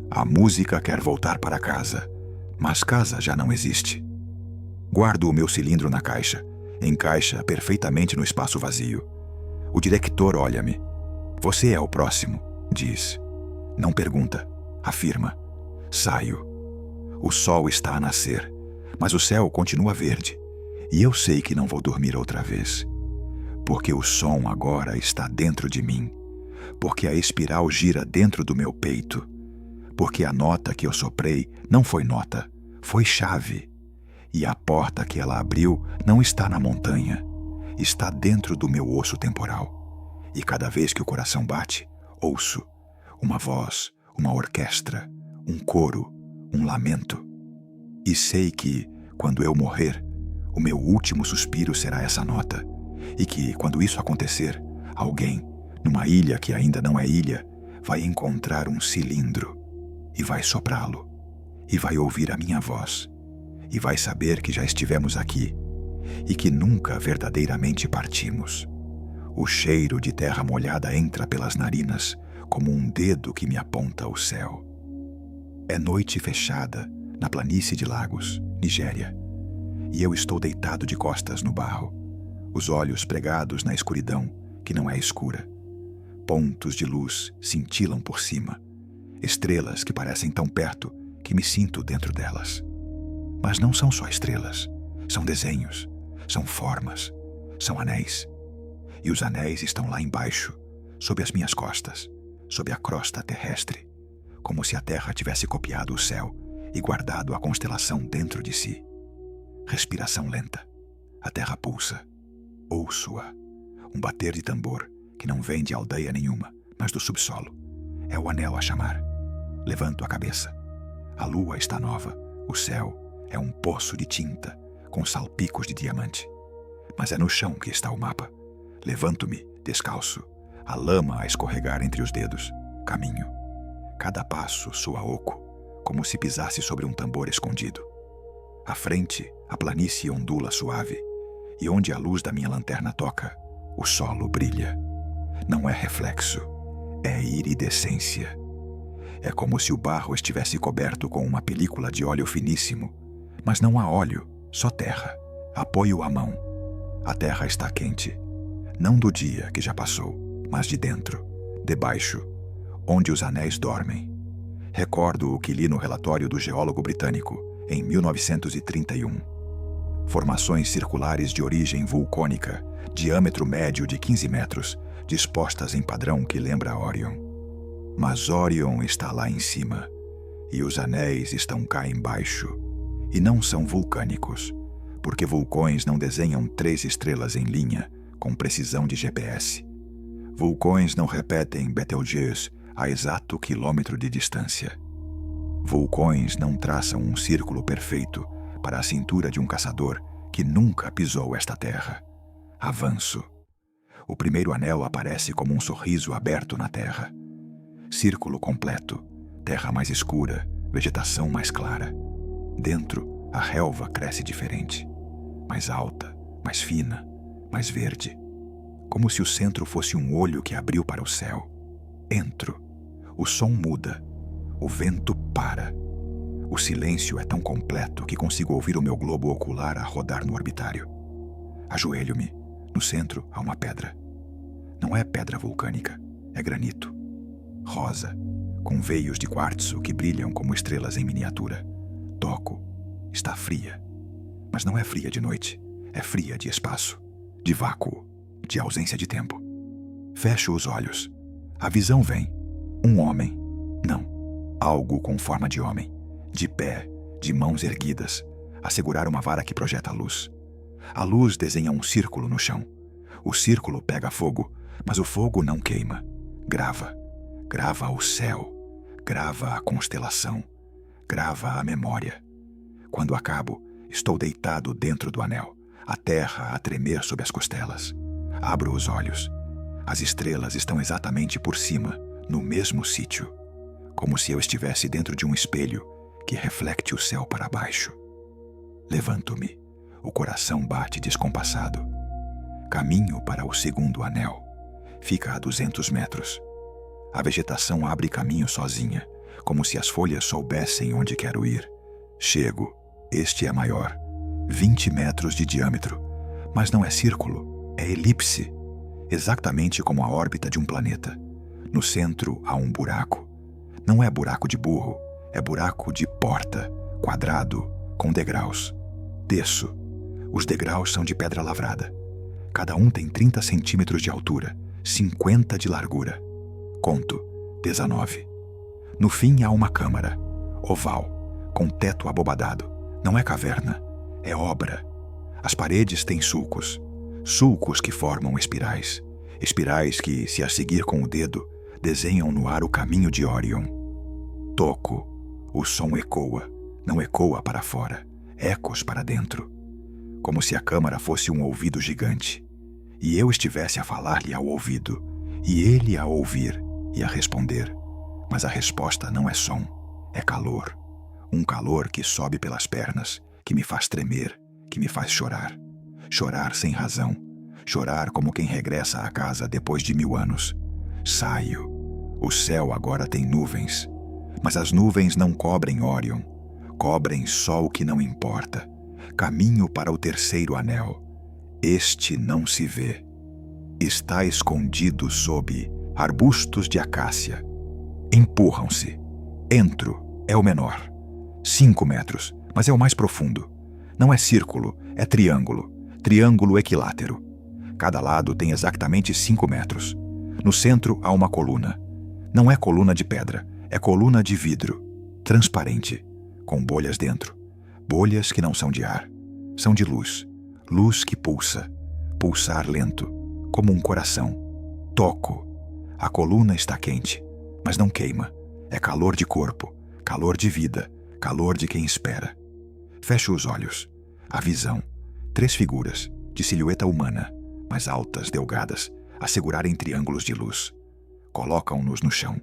A música quer voltar para casa, mas casa já não existe. Guardo o meu cilindro na caixa. Encaixa perfeitamente no espaço vazio. O diretor olha-me. Você é o próximo, diz. Não pergunta. Afirma. Saio. O sol está a nascer, mas o céu continua verde. E eu sei que não vou dormir outra vez. Porque o som agora está dentro de mim. Porque a espiral gira dentro do meu peito. Porque a nota que eu soprei não foi nota, foi chave. E a porta que ela abriu não está na montanha. Está dentro do meu osso temporal. E cada vez que o coração bate, ouço uma voz, uma orquestra, um coro, um lamento. E sei que, quando eu morrer, o meu último suspiro será essa nota. E que, quando isso acontecer, alguém, numa ilha que ainda não é ilha, vai encontrar um cilindro e vai soprá-lo. E vai ouvir a minha voz. E vai saber que já estivemos aqui e que nunca verdadeiramente partimos. O cheiro de terra molhada entra pelas narinas como um dedo que me aponta ao céu. É noite fechada na planície de Lagos, Nigéria, e eu estou deitado de costas no barro, os olhos pregados na escuridão que não é escura. Pontos de luz cintilam por cima, estrelas que parecem tão perto que me sinto dentro delas. Mas não são só estrelas, são desenhos, são formas, são anéis. E os anéis estão lá embaixo, sob as minhas costas, sob a crosta terrestre, como se a terra tivesse copiado o céu e guardado a constelação dentro de si. Respiração lenta. A terra pulsa. Ouço-a. Um bater de tambor que não vem de aldeia nenhuma, mas do subsolo. É o anel a chamar. Levanto a cabeça. A lua está nova. O céu é um poço de tinta com salpicos de diamante. Mas é no chão que está o mapa. Levanto-me, descalço, a lama a escorregar entre os dedos. Caminho. Cada passo soa oco, como se pisasse sobre um tambor escondido. À frente, a planície ondula suave, e onde a luz da minha lanterna toca, o solo brilha. Não é reflexo, é iridescência. É como se o barro estivesse coberto com uma película de óleo finíssimo, mas não há óleo, só terra. Apoio a mão. A terra está quente. Não do dia que já passou, mas de dentro, debaixo, onde os anéis dormem. Recordo o que li no relatório do geólogo britânico, em 1931. Formações circulares de origem vulcânica, diâmetro médio de 15 metros, dispostas em padrão que lembra Órion. Mas Órion está lá em cima, e os anéis estão cá embaixo, e não são vulcânicos, porque vulcões não desenham 3 estrelas em linha com precisão de GPS. Vulcões não repetem Betelgeuse a exato quilômetro de distância. Vulcões não traçam um círculo perfeito para a cintura de um caçador que nunca pisou esta terra. Avanço. O primeiro anel aparece como um sorriso aberto na terra. Círculo completo, terra mais escura, vegetação mais clara. Dentro, a relva cresce diferente, mais alta, mais fina, mais verde. Como se o centro fosse um olho que abriu para o céu. Entro. O som muda. O vento para. O silêncio é tão completo que consigo ouvir o meu globo ocular a rodar no orbitário. Ajoelho-me. No centro há uma pedra. Não é pedra vulcânica, é granito. Rosa, com veios de quartzo que brilham como estrelas em miniatura. Toco. Está fria. Mas não é fria de noite, é fria de espaço, de vácuo, de ausência de tempo. Fecho os olhos. A visão vem. Um homem. Não. Algo com forma de homem. De pé, de mãos erguidas, a segurar uma vara que projeta luz. A luz desenha um círculo no chão. O círculo pega fogo, mas o fogo não queima. Grava. Grava o céu. Grava a constelação. Grava a memória. Quando acabo, estou deitado dentro do anel, a terra a tremer sob as costelas. Abro os olhos. As estrelas estão exatamente por cima, no mesmo sítio, como se eu estivesse dentro de um espelho que reflete o céu para baixo. Levanto-me. O coração bate descompassado. Caminho para o segundo anel. Fica a 200 metros. A vegetação abre caminho sozinha, como se as folhas soubessem onde quero ir. Chego. Este é maior. 20 metros de diâmetro. Mas não é círculo, é elipse. Exatamente como a órbita de um planeta. No centro há um buraco. Não é buraco de burro, é buraco de porta, quadrado, com degraus. Desço. Os degraus são de pedra lavrada. Cada um tem 30 centímetros de altura, 50 de largura. Conto, 19. No fim há uma câmara, oval, com teto abobadado. Não é caverna, é obra. As paredes têm sulcos. Sulcos que formam espirais. Espirais que, se as seguir com o dedo, desenham no ar o caminho de Órion. Toco. O som ecoa. Não ecoa para fora. Ecos para dentro. Como se a câmara fosse um ouvido gigante. E eu estivesse a falar-lhe ao ouvido. E ele a ouvir e a responder. Mas a resposta não é som. É calor. Um calor que sobe pelas pernas, que me faz tremer, que me faz chorar. Chorar sem razão. Chorar como quem regressa à casa depois de 1000 anos. Saio. O céu agora tem nuvens. Mas as nuvens não cobrem Órion. Cobrem só o que não importa. Caminho para o terceiro anel. Este não se vê. Está escondido sob arbustos de acácia. Empurram-se. Entro. É o menor. 5 metros, mas é o mais profundo. Não é círculo, é triângulo. Triângulo equilátero. Cada lado tem exatamente 5 metros. No centro há uma coluna. Não é coluna de pedra, é coluna de vidro. Transparente, com bolhas dentro. Bolhas que não são de ar. São de luz. Luz que pulsa. Pulsar lento, como um coração. Toco. A coluna está quente, mas não queima. É calor de corpo, calor de vida, calor de quem espera. Fecho os olhos. A visão. 3 figuras, de silhueta humana, mas altas, delgadas, a segurarem triângulos de luz. Colocam-nos no chão.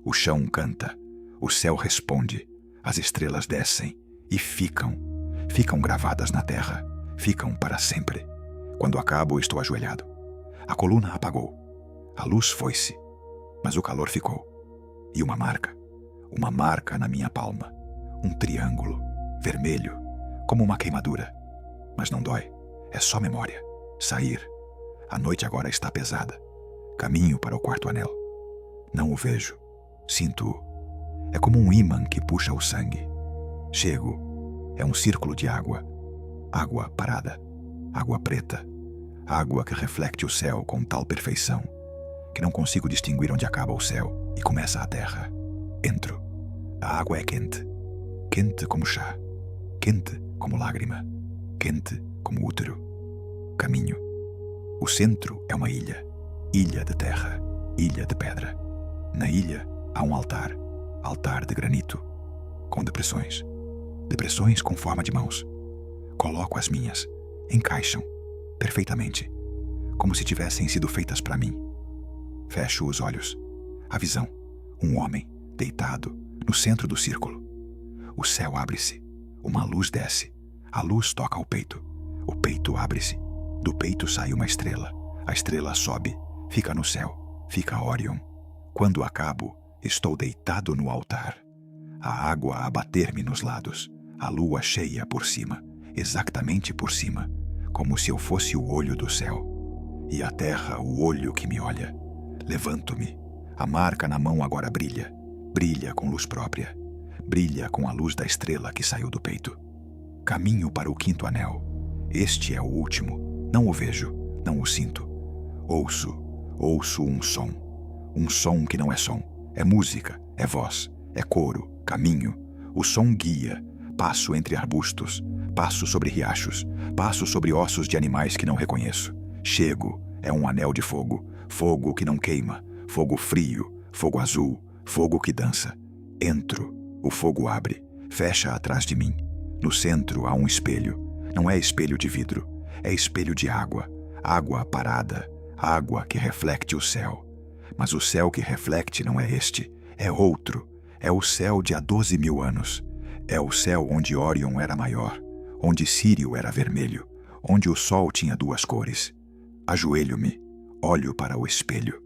O chão canta. O céu responde. As estrelas descem e ficam. Ficam gravadas na terra. Ficam para sempre. Quando acabo, estou ajoelhado. A coluna apagou. A luz foi-se. Mas o calor ficou. E uma marca. Uma marca na minha palma. Um triângulo. Vermelho. Como uma queimadura. Mas não dói. É só memória. Sair. A noite agora está pesada. Caminho para o quarto anel. Não o vejo. Sinto-o. É como um ímã que puxa o sangue. Chego. É um círculo de água. Água parada. Água preta. Água que reflete o céu com tal perfeição que não consigo distinguir onde acaba o céu e começa a terra. Entro. A água é quente. Quente como chá. Quente como lágrima. Quente como útero. Caminho. O centro é uma ilha. Ilha de terra. Ilha de pedra. Na ilha há um altar. Altar de granito. Com depressões. Depressões com forma de mãos. Coloco as minhas. Encaixam. Perfeitamente. Como se tivessem sido feitas para mim. Fecho os olhos. A visão. Um homem, deitado, no centro do círculo. O céu abre-se. Uma luz desce. A luz toca o peito. O peito abre-se. Do peito sai uma estrela. A estrela sobe. Fica no céu. Fica Órion. Quando acabo, estou deitado no altar. A água a bater-me nos lados. A lua cheia por cima. Exatamente por cima. Como se eu fosse o olho do céu. E a terra o olho que me olha. Levanto-me. A marca na mão agora brilha. Brilha com luz própria. Brilha com a luz da estrela que saiu do peito. Caminho para o quinto anel. Este é o último. Não o vejo. Não o sinto. Ouço um som. Um som que não é som. É música. É voz. É coro. Caminho. O som guia. Passo entre arbustos. Passo sobre riachos. Passo sobre ossos de animais que não reconheço. Chego. É um anel de fogo. Fogo que não queima. Fogo frio. Fogo azul. Fogo que dança. Entro. O fogo abre. Fecha atrás de mim. No centro há um espelho. Não é espelho de vidro. É espelho de água. Água parada. Água que reflete o céu. Mas o céu que reflete não é este. É outro. É o céu de há 12.000 anos. É o céu onde Órion era maior. Onde Sírio era vermelho. Onde o sol tinha duas cores. Ajoelho-me. Olho para o espelho.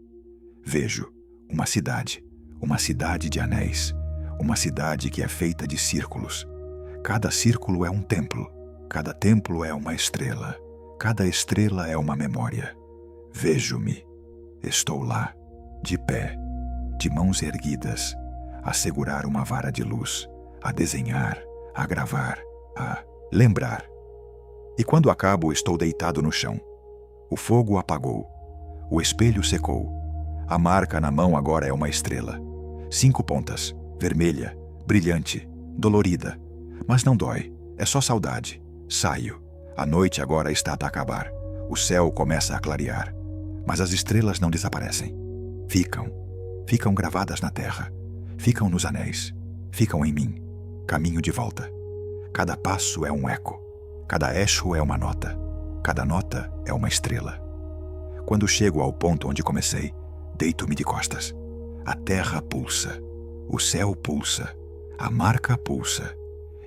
Vejo uma cidade. Uma cidade de anéis. Uma cidade que é feita de círculos. Cada círculo é um templo. Cada templo é uma estrela. Cada estrela é uma memória. Vejo-me. Estou lá, de pé, de mãos erguidas, a segurar uma vara de luz, a desenhar, a gravar, a lembrar. E quando acabo, estou deitado no chão. O fogo apagou. O espelho secou. A marca na mão agora é uma estrela. 5 pontas, vermelha, brilhante, dolorida. Mas não dói, é só saudade. Saio. A noite agora está a acabar. O céu começa a clarear. Mas as estrelas não desaparecem. Ficam gravadas na terra. Ficam nos anéis. Ficam em mim. Caminho de volta. Cada passo é um eco. Cada echo é uma nota. Cada nota é uma estrela. Quando chego ao ponto onde comecei, deito-me de costas. A terra pulsa. O céu pulsa. A marca pulsa.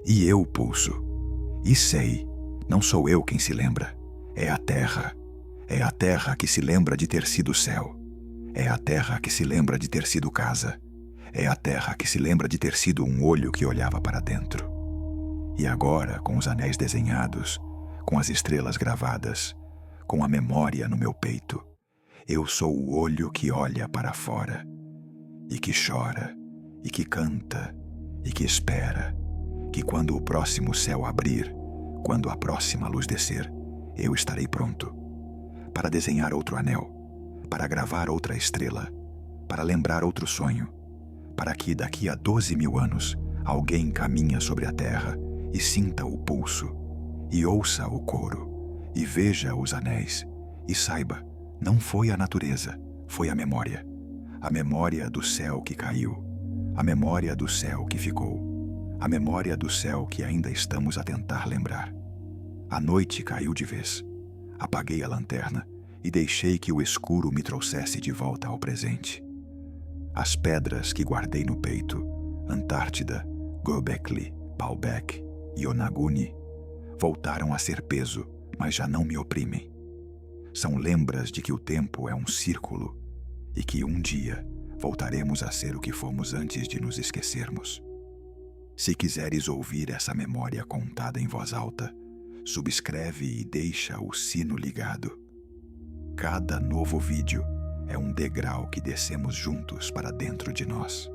E eu pulso. E sei, não sou eu quem se lembra. É a terra. É a terra que se lembra de ter sido céu. É a terra que se lembra de ter sido casa. É a terra que se lembra de ter sido um olho que olhava para dentro. E agora, com os anéis desenhados, com as estrelas gravadas, com a memória no meu peito, eu sou o olho que olha para fora, e que chora, e que canta, e que espera, que quando o próximo céu abrir, quando a próxima luz descer, eu estarei pronto para desenhar outro anel, para gravar outra estrela, para lembrar outro sonho, para que daqui a 12.000 anos alguém caminha sobre a terra e sinta o pulso, e ouça o coro, e veja os anéis, e saiba, não foi a natureza, foi a memória do céu que caiu, a memória do céu que ficou, a memória do céu que ainda estamos a tentar lembrar. A noite caiu de vez. Apaguei a lanterna e deixei que o escuro me trouxesse de volta ao presente. As pedras que guardei no peito, Antártida, Göbekli, Baalbek e Onaguni, voltaram a ser peso, mas já não me oprimem. São lembras de que o tempo é um círculo e que um dia voltaremos a ser o que fomos antes de nos esquecermos. Se quiseres ouvir essa memória contada em voz alta, subscreve e deixa o sino ligado. Cada novo vídeo é um degrau que descemos juntos para dentro de nós.